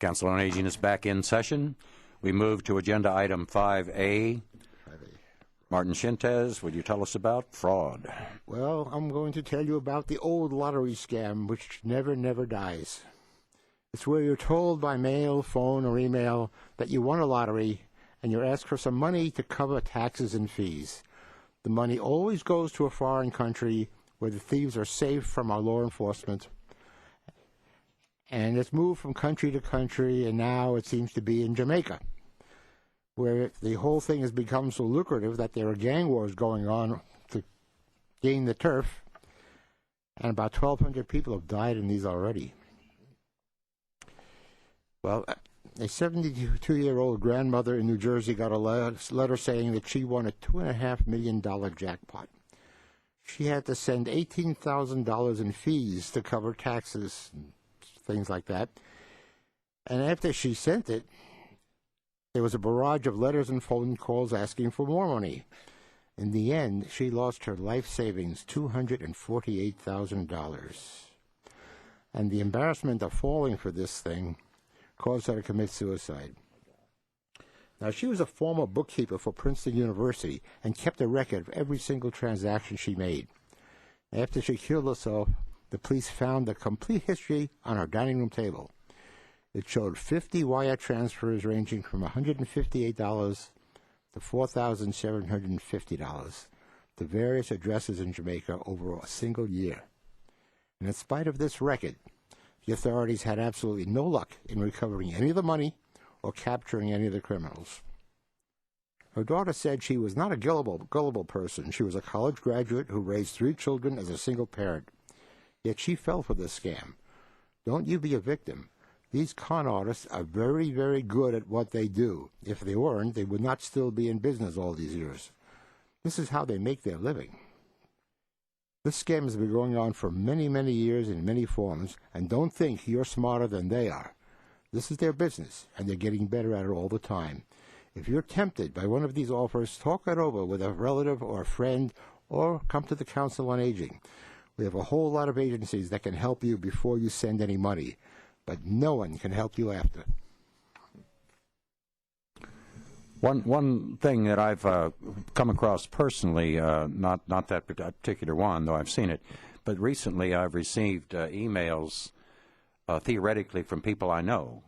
Council on Aging is back in session. We move to agenda item 5A. Martin Shintez, would you tell us about fraud? Well, I'm going to tell you about the old lottery scam, which never, never dies. It's where you're told by mail, phone, or email that you won a lottery, and you're asked for some money to cover taxes and fees. The money always goes to a foreign country where the thieves are safe from our law enforcement. And it's moved from country to country, and now it seems to be in Jamaica, where the whole thing has become so lucrative that there are gang wars going on to gain the turf, and about 1,200 people have died in these already. Well, a 72-year-old grandmother in New Jersey got a letter saying that she won a $2.5 million jackpot. She had to send $18,000 in fees to cover taxes and things like that. And after she sent it, there was a barrage of letters and phone calls asking for more money. In the end, she lost her life savings, $248,000. And the embarrassment of falling for this thing caused her to commit suicide. Now, she was a former bookkeeper for Princeton University and kept a record of every single transaction she made. After she killed herself, the police found the complete history on her dining room table. It showed 50 wire transfers ranging from $158 to $4,750 to various addresses in Jamaica over a single year. And in spite of this record, the authorities had absolutely no luck in recovering any of the money or capturing any of the criminals. Her daughter said she was not a gullible person. She was a college graduate who raised 3 children as a single parent. Yet she fell for this scam. Don't you be a victim. These con artists are very, very good at what they do. If they weren't, they would not still be in business all these years. This is how they make their living. This scam has been going on for many, many years in many forms, and don't think you're smarter than they are. This is their business, and they're getting better at it all the time. If you're tempted by one of these offers, talk it over with a relative or a friend, or come to the Council on Aging. We have a whole lot of agencies that can help you before you send any money, but no one can help you after. One thing that I've come across personally, not that particular one, though I've seen it, but recently I've received emails theoretically from people I know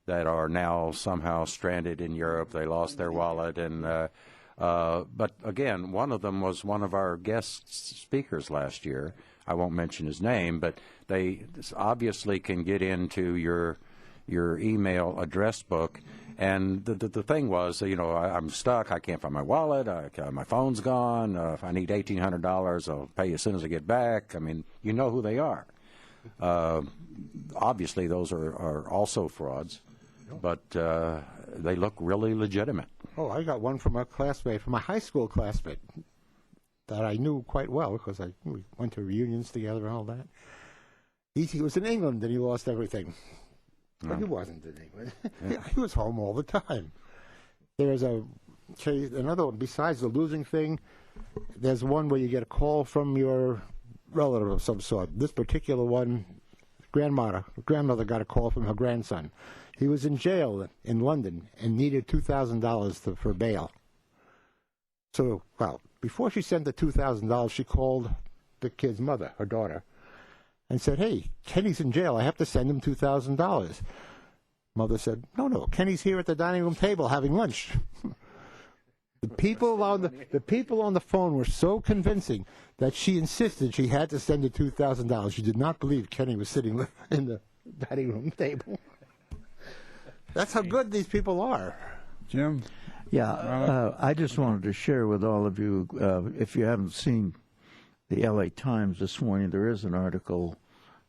that are now somehow stranded in Europe. They lost their wallet, and but again, one of them was one of our guest speakers last year. I won't mention his name, but they obviously can get into your email address book. And the thing was, I'm stuck. I can't find my wallet. My phone's gone. If I need $1,800, I'll pay as soon as I get back. I mean, you know who they are. Obviously, those are also frauds, but they look really legitimate. Oh, I got one from a classmate, from a high school classmate that I knew quite well because we went to reunions together and all that. He was in England and he lost everything. But he wasn't in England. He was home all the time. There's another one, besides the losing thing, there's one where you get a call from your relative of some sort. This particular one, grandmother got a call from her grandson. He was in jail in London and needed $2,000 for bail. So, before she sent the $2,000, she called the kid's mother, her daughter, and said, "Hey, Kenny's in jail. I have to send him $2,000. Mother said, "No, Kenny's here at the dining room table having lunch." The people on the phone were so convincing that she insisted she had to send the $2,000. She did not believe Kenny was sitting in the dining room table. That's how good these people are. Jim? Yeah, I just wanted to share with all of you, if you haven't seen the LA Times this morning, there is an article,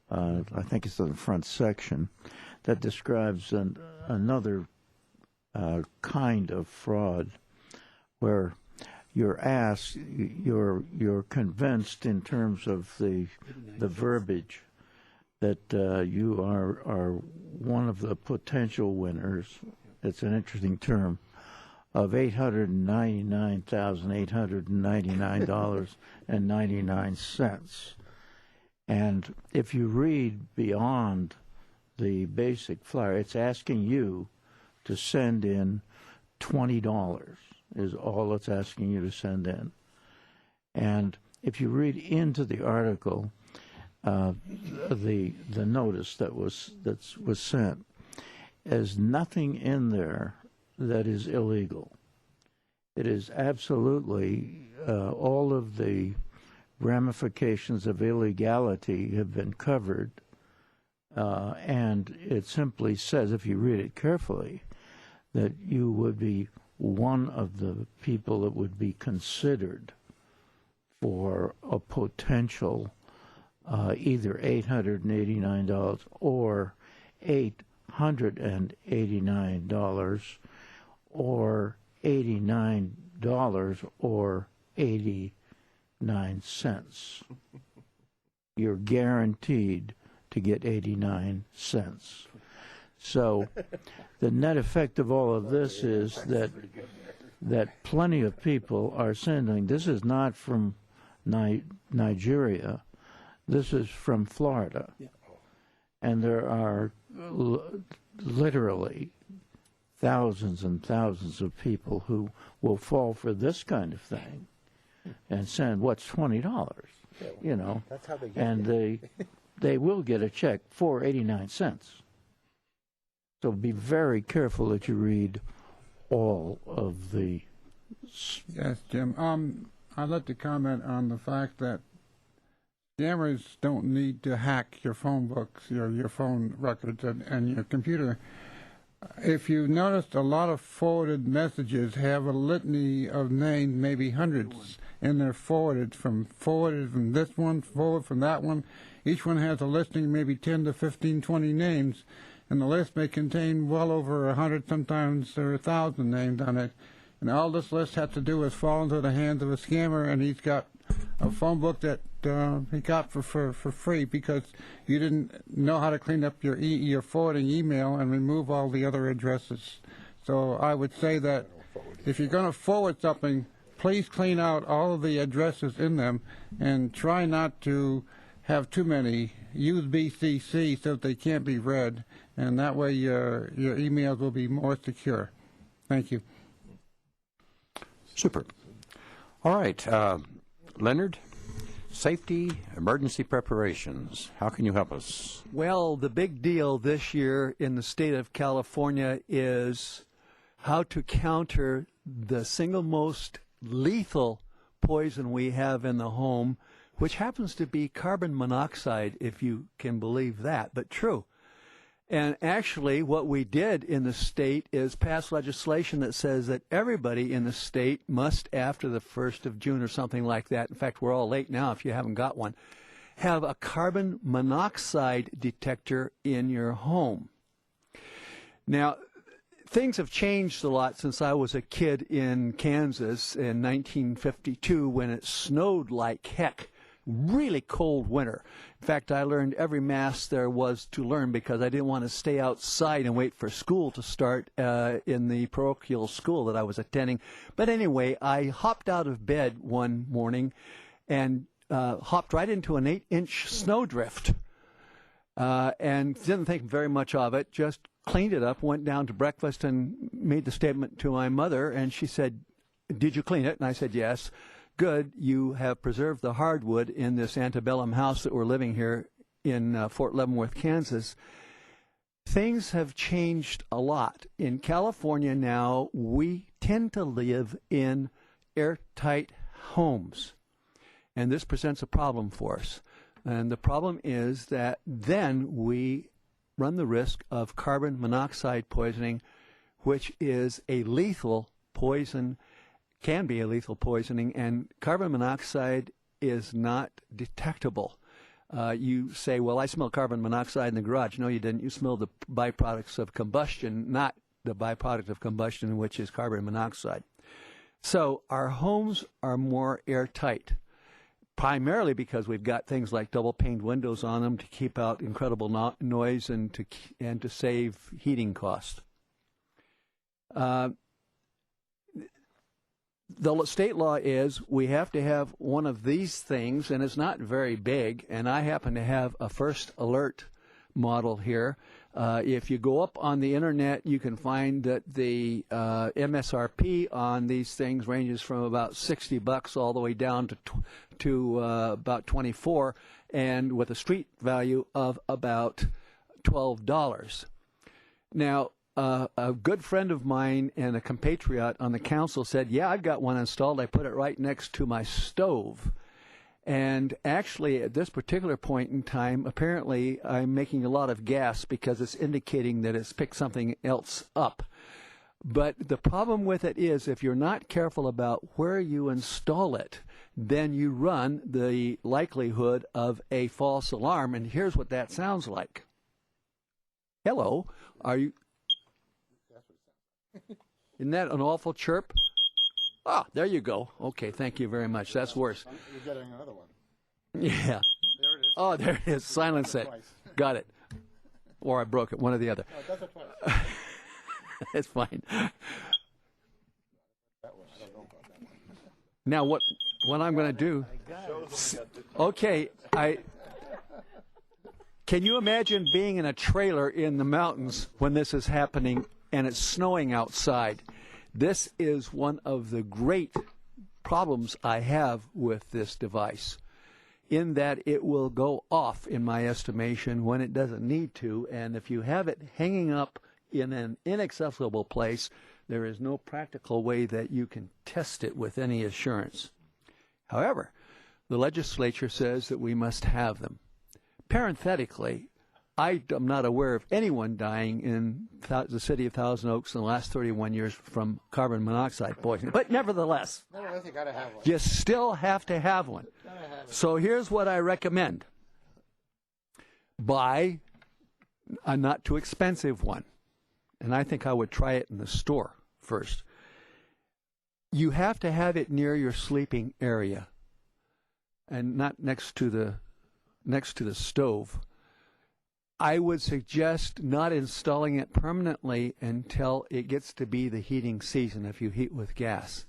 I think it's in the front section, that describes another kind of fraud where you're asked, you're convinced in terms of the verbiage that you are one of the potential winners. It's an interesting term, of $899,899.99. And if you read beyond the basic flyer, it's asking you to send in $20 is all it's asking you to send in. And if you read into the article, the notice that was sent, there's nothing in there that is illegal. It is absolutely all of the ramifications of illegality have been covered, and it simply says, if you read it carefully, that you would be one of the people that would be considered for a potential either $889 or $889 or $89 or 89 cents. You're guaranteed to get 89 cents. So the net effect of all of this is that plenty of people are sending. This is not from Nigeria. This is from Florida. And there are literally thousands and thousands of people who will fall for this kind of thing and send, what's $20, you know. That's how they get and it. they will get a check for 89 cents. So be very careful that you read all of the... Yes, Jim. I'd like to comment on the fact that scammers don't need to hack your phone books, your phone records, and your computer. If you noticed, a lot of forwarded messages have a litany of names, maybe hundreds, and they're forwarded from this one, forward from that one. Each one has a listing, maybe 10 to 15, 20 names, and the list may contain well over 100, sometimes there are 1,000 names on it. And all this list has to do is fall into the hands of a scammer, and he's got a phone book that he got for free because you didn't know how to clean up your forwarding email and remove all the other addresses. So I would say that if you're going to forward something, please clean out all of the addresses in them and try not to have too many. Use BCC so that they can't be read, and that way your emails will be more secure. Thank you. Super. All right. Leonard, safety, emergency preparations. How can you help us? Well, the big deal this year in the state of California is how to counter the single most lethal poison we have in the home, which happens to be carbon monoxide, if you can believe that, but true. And actually, what we did in the state is pass legislation that says that everybody in the state must, after the 1st of June or something like that, in fact, we're all late now if you haven't got one, have a carbon monoxide detector in your home. Now, things have changed a lot since I was a kid in Kansas in 1952 when it snowed like heck. Really cold winter. In fact, I learned every mass there was to learn because I didn't want to stay outside and wait for school to start in the parochial school that I was attending. But anyway, I hopped out of bed one morning and hopped right into an 8-inch snowdrift and didn't think very much of it, just cleaned it up, went down to breakfast and made the statement to my mother, and she said, "Did you clean it?" And I said, "Yes." "Good, you have preserved the hardwood in this antebellum house that we're living here in Fort Leavenworth, Kansas." Things have changed a lot. In California now, we tend to live in airtight homes, and this presents a problem for us. And the problem is that then we run the risk of carbon monoxide poisoning, which is a lethal poison, can be a lethal poisoning, and carbon monoxide is not detectable. You say, well, I smell carbon monoxide in the garage. No, you didn't. You smelled the byproducts of combustion, not the byproduct of combustion, which is carbon monoxide. So our homes are more airtight, primarily because we've got things like double-paned windows on them to keep out incredible noise and to save heating costs. The state law is we have to have one of these things, and it's not very big, and I happen to have a First Alert model here. If you go up on the internet, you can find that the MSRP on these things ranges from about $60 all the way down to about 24, and with a street value of about $12. Now, a good friend of mine and a compatriot on the council said, yeah, I've got one installed. I put it right next to my stove. And actually, at this particular point in time, apparently I'm making a lot of gas because it's indicating that it's picked something else up. But the problem with it is if you're not careful about where you install it, then you run the likelihood of a false alarm. And here's what that sounds like. Hello, are you... Isn't that an awful chirp? Ah, there you go. Okay, thank you very much. That's worse. You're getting another one. Yeah. There it is. Oh, there it is. Silence it. Twice. Got it. Or I broke it, one or the other. No, it does it twice. It's fine. That one, I don't know about that one. Now, what I'm going to do... Okay, can you imagine being in a trailer in the mountains when this is happening and it's snowing outside? This is one of the great problems I have with this device, in that it will go off, in my estimation, when it doesn't need to, and if you have it hanging up in an inaccessible place, there is no practical way that you can test it with any assurance. However, the legislature says that we must have them. Parenthetically, I am not aware of anyone dying in the city of Thousand Oaks in the last 31 years from carbon monoxide poisoning. But nevertheless, You gotta have one. you still have to have one. So here's what I recommend. Buy a not too expensive one. And I think I would try it in the store first. You have to have it near your sleeping area and not next to the stove. I would suggest not installing it permanently until it gets to be the heating season if you heat with gas.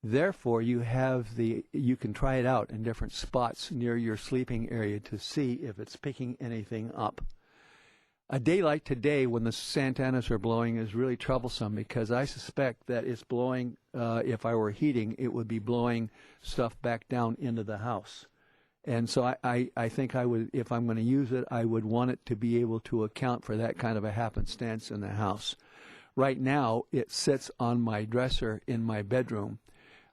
Therefore, you can try it out in different spots near your sleeping area to see if it's picking anything up. A day like today when the Santanas are blowing is really troublesome because I suspect that it's blowing, if I were heating, it would be blowing stuff back down into the house. And so I think I would, if I'm going to use it, I would want it to be able to account for that kind of a happenstance in the house. Right now, it sits on my dresser in my bedroom.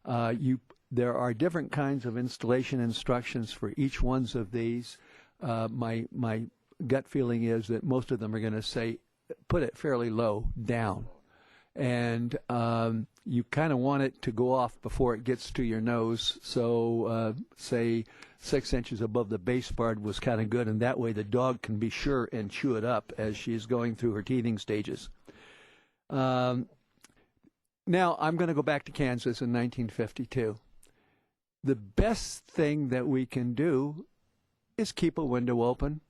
There are different kinds of installation instructions for each one of these. My gut feeling is that most of them are going to say, put it fairly low down. And you kind of want it to go off before it gets to your nose. So say 6 inches above the base bar was kind of good, and that way the dog can be sure and chew it up as she's going through her teething stages. Now I'm going to go back to Kansas in 1952. The best thing that we can do is keep a window open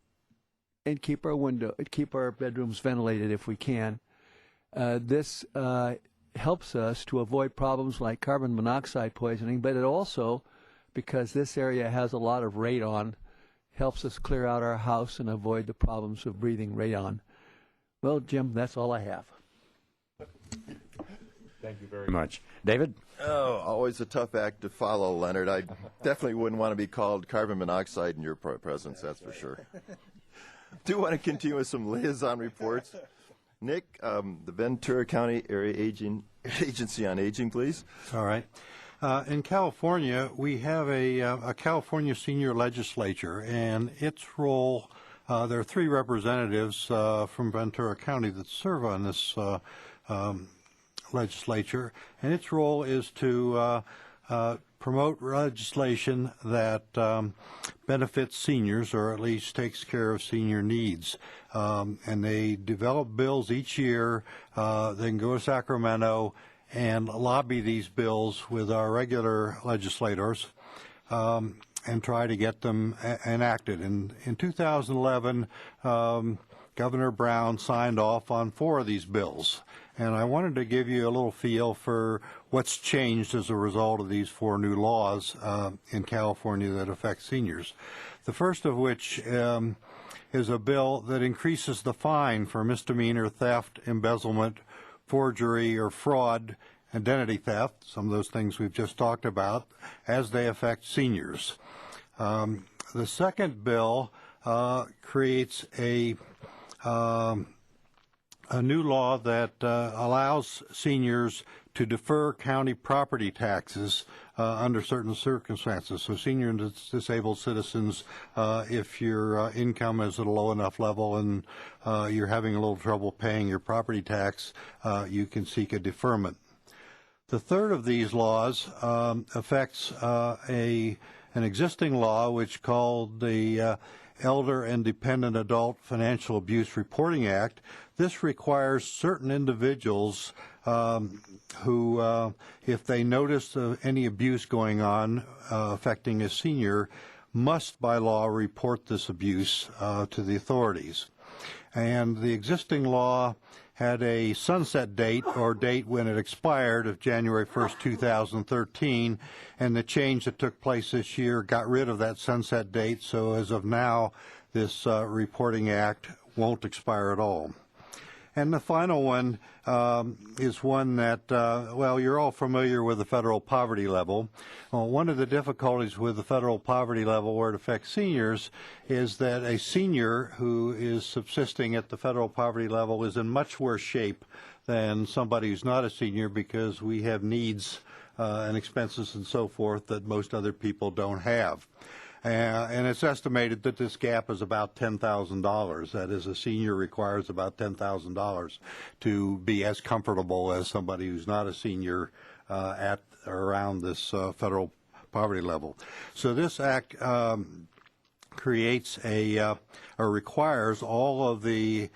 and keep our bedrooms ventilated if we can. This helps us to avoid problems like carbon monoxide poisoning, but it also, because this area has a lot of radon, helps us clear out our house and avoid the problems of breathing radon. Well, Jim, that's all I have. Thank you very much. David? Oh, always a tough act to follow, Leonard. I definitely wouldn't want to be called carbon monoxide in your presence, that's for sure. Do want to continue with some liaison reports. Nick, the Ventura County Area Agency on Aging, please. All right. In California, we have a California senior legislature, and its role, there are 3 representatives from Ventura County that serve on this legislature, and its role is to promote legislation that benefits seniors, or at least takes care of senior needs. And they develop bills each year. They can go to Sacramento and lobby these bills with our regular legislators and try to get them enacted. In 2011, Governor Brown signed off on 4 of these bills. And I wanted to give you a little feel for what's changed as a result of these 4 new laws in California that affect seniors. The first of which is a bill that increases the fine for misdemeanor theft, embezzlement, forgery, or fraud, identity theft, some of those things we've just talked about, as they affect seniors. The second bill creates a new law that allows seniors to defer county property taxes under certain circumstances. So senior and disabled citizens, if your income is at a low enough level and you're having a little trouble paying your property tax, you can seek a deferment. The third of these laws affects an existing law which called the Elder and Dependent Adult Financial Abuse Reporting Act. This requires certain individuals who, if they notice any abuse going on affecting a senior, must by law report this abuse to the authorities. And the existing law had a sunset date or date when it expired of January 1st, 2013, and the change that took place this year got rid of that sunset date, so as of now, this reporting act won't expire at all. And the final one is one that, well, you're all familiar with the federal poverty level. Well, one of the difficulties with the federal poverty level where it affects seniors is that a senior who is subsisting at the federal poverty level is in much worse shape than somebody who's not a senior, because we have needs and expenses and so forth that most other people don't have. And it's estimated that this gap is about $10,000. That is, a senior requires about $10,000 to be as comfortable as somebody who's not a senior at or around this federal poverty level. So this act creates or requires all of the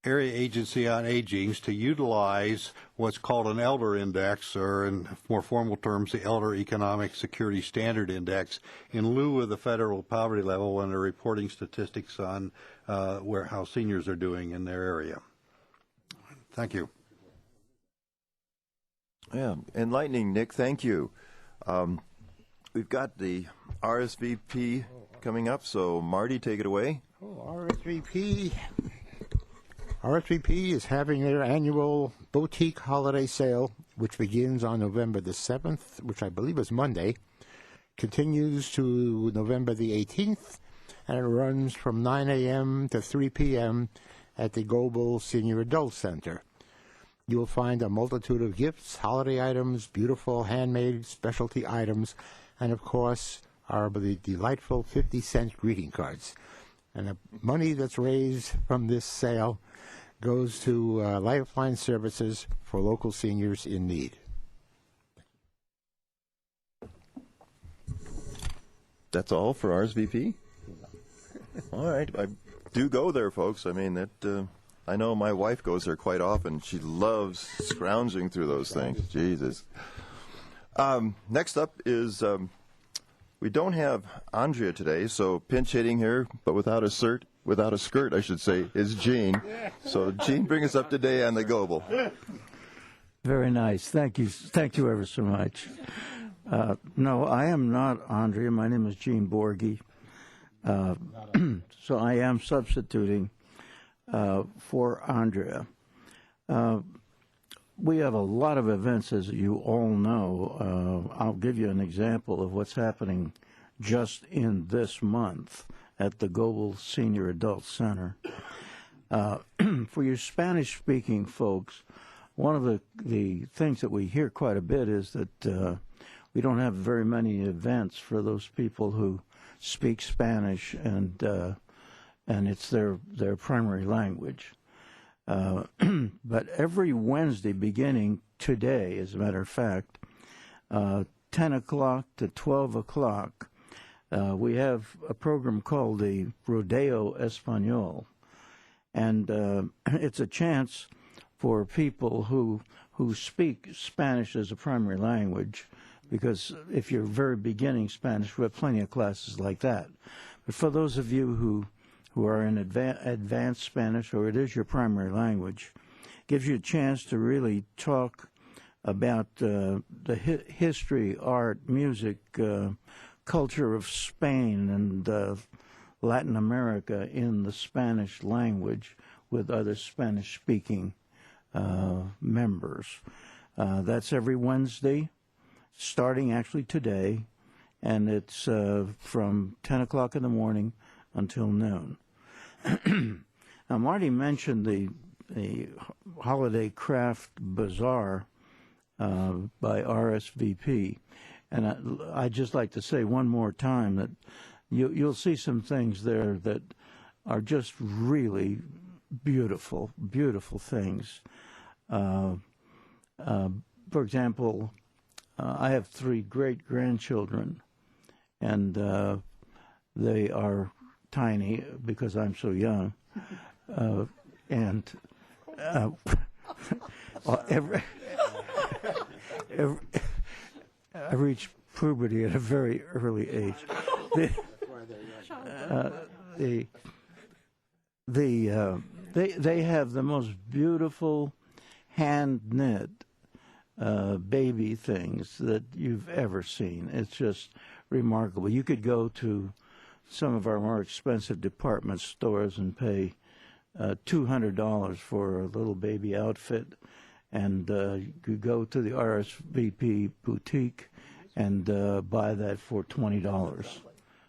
Area Agency on Aging to utilize what's called an Elder Index, or in more formal terms, the Elder Economic Security Standard Index, in lieu of the federal poverty level when they're reporting statistics on how seniors are doing in their area. Thank you. Yeah, enlightening, Nick. Thank you. We've got the RSVP coming up, so Marty, take it away. RSVP is having their annual boutique holiday sale, which begins on November the 7th, which I believe is Monday, continues to November the 18th, and it runs from 9 a.m. to 3 p.m. at the Goebel Senior Adult Center. You will find a multitude of gifts, holiday items, beautiful handmade specialty items, and of course, the delightful 50-cent greeting cards. And the money that's raised from this sale goes to Lifeline Services for local seniors in need. That's all for RSVP? All right. I do go there, folks. I mean, that I know my wife goes there quite often. She loves scrounging through those things. Jesus. Next up is, we don't have Andrea today, so pinch hitting here, but without a skirt, I should say, is Gene. So, Gene, bring us up to date on the Goebel. Very nice. Thank you. Thank you ever so much. No, I am not Andrea. My name is Gene Borghi. So I am substituting for Andrea. We have a lot of events, as you all know. I'll give you an example of what's happening just in this month at the Goebel Senior Adult Center. For your Spanish-speaking folks, one of the things that we hear quite a bit is that we don't have very many events for those people who speak Spanish and it's their primary language. But every Wednesday, beginning today, as a matter of fact, 10 o'clock to 12 o'clock, we have a program called the Rodeo Español. And it's a chance for people who speak Spanish as a primary language, because if you're very beginning Spanish, we have plenty of classes like that. But for those of you who who are in advanced Spanish, or it is your primary language. Gives you a chance to really talk about the history, art, music, culture of Spain and Latin America in the Spanish language with other Spanish-speaking members. That's every Wednesday, starting actually today, and it's from 10 o'clock in the morning until noon. Now, Marty mentioned the Holiday Craft Bazaar by RSVP, and I'd just like to say one more time that you'll see some things there that are just really beautiful, beautiful things. For example, I have 3 great-grandchildren, and they are tiny because I'm so young. And I reached puberty at a very early age. They have the most beautiful hand-knit baby things that you've ever seen. It's just remarkable. You could go to some of our more expensive department stores and pay $200 for a little baby outfit, and you could go to the RSVP boutique and buy that for $20.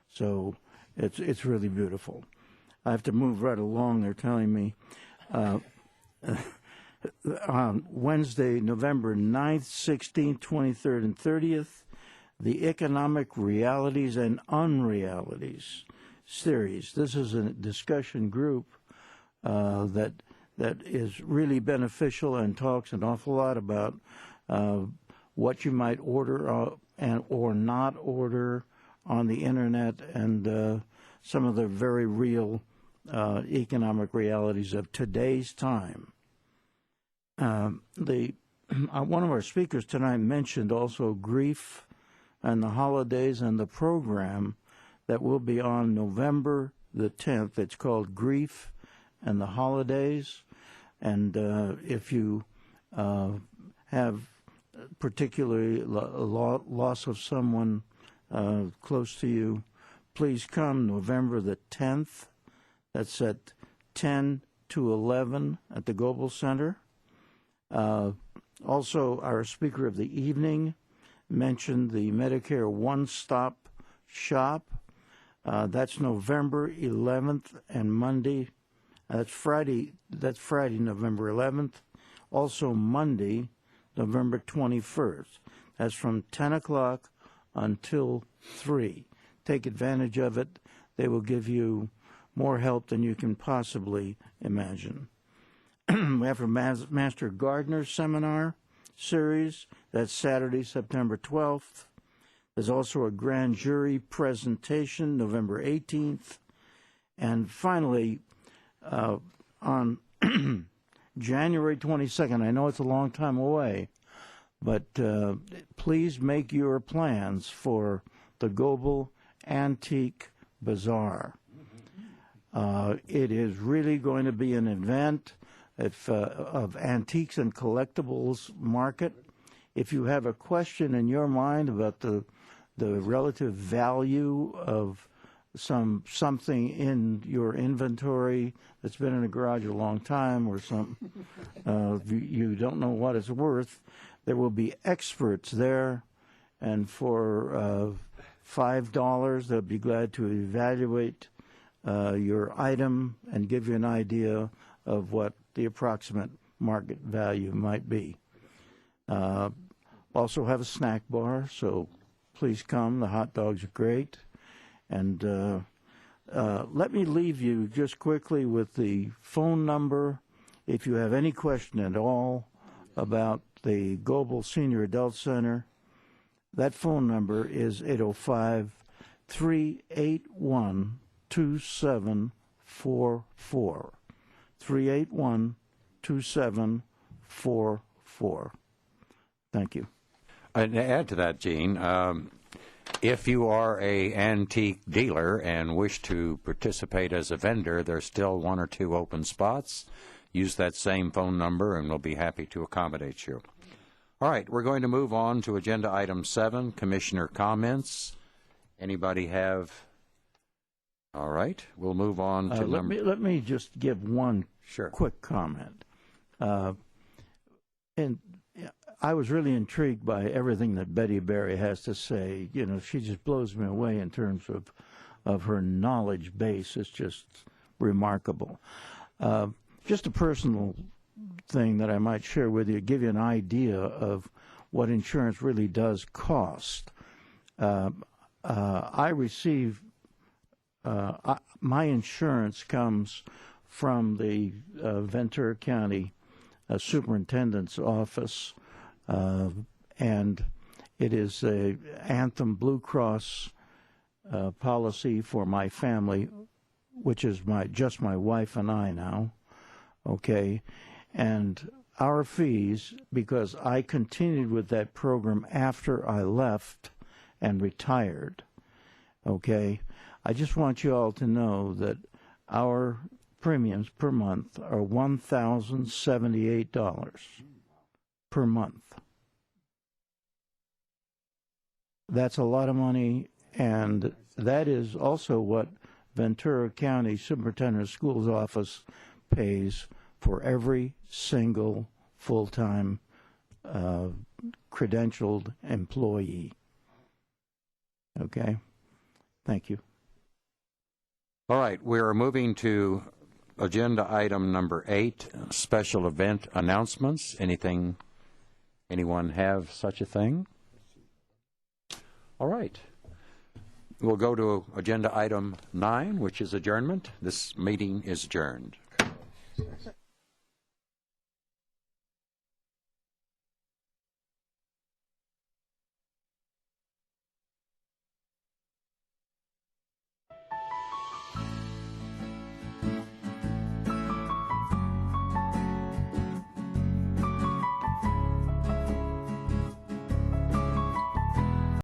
So it's really beautiful. I have to move right along. They're telling me on Wednesday, November 9th, 16th, 23rd, and 30th, the Economic Realities and Unrealities series. This is a discussion group that is really beneficial and talks an awful lot about what you might order and or not order on the internet, and some of the very real economic realities of today's time. One of our speakers tonight mentioned also grief and the holidays and the program that will be on November the 10th. It's called Grief and the Holidays. And if you have particularly loss of someone close to you, please come November the 10th. That's at 10 to 11 at the Goebel Center. Also, our speaker of the evening mentioned the Medicare One-Stop Shop. That's November 11th and Monday. That's Friday, November 11th. Also Monday, November 21st. That's from 10 o'clock until 3. Take advantage of it. They will give you more help than you can possibly imagine. We have a Master Gardener Seminar series. That's Saturday, September 12th. There's also a grand jury presentation, November 18th. And finally, on January 22nd, I know it's a long time away, but please make your plans for the Goebel Antique Bazaar. It is really going to be an event of antiques and collectibles market. If you have a question in your mind about the relative value of something in your inventory that's been in a garage a long time, or you don't know what it's worth, there will be experts there, and for $5, they'll be glad to evaluate your item and give you an idea of what the approximate market value might be. Also have a snack bar, so please come. The hot dogs are great. And let me leave you just quickly with the phone number. If you have any question at all about the Goebel Senior Adult Center, that phone number is 805-381-2744. 381-2744. Thank you. And to add to that, Gene, If you are a antique dealer and wish to participate as a vendor, there's still 1 or 2 open spots. Use that same phone number and we'll be happy to accommodate you. All right, we're going to move on to agenda item 7, commissioner comments. Anybody have? All right, we'll move on to let me just give one quick comment. And I was really intrigued by everything that Betty Berry has to say. You know, she just blows me away in terms of her knowledge base. It's just remarkable. Just a personal thing that I might share with you, give you an idea of what insurance really does cost. I receive, my insurance comes from the Ventura County Superintendent's office, and it is a Anthem Blue Cross policy for my family, which is just my wife and I now, okay? And our fees, because I continued with that program after I left and retired, okay? I just want you all to know that our premiums per month are $1,078 per month. That's a lot of money, and that is also what Ventura County Superintendent of Schools office pays for every single full-time credentialed employee. Okay? Thank you. All right, we are moving to agenda item number 8, special event announcements. Anyone have such a thing? All right. We'll go to agenda item 9, which is adjournment. This meeting is adjourned.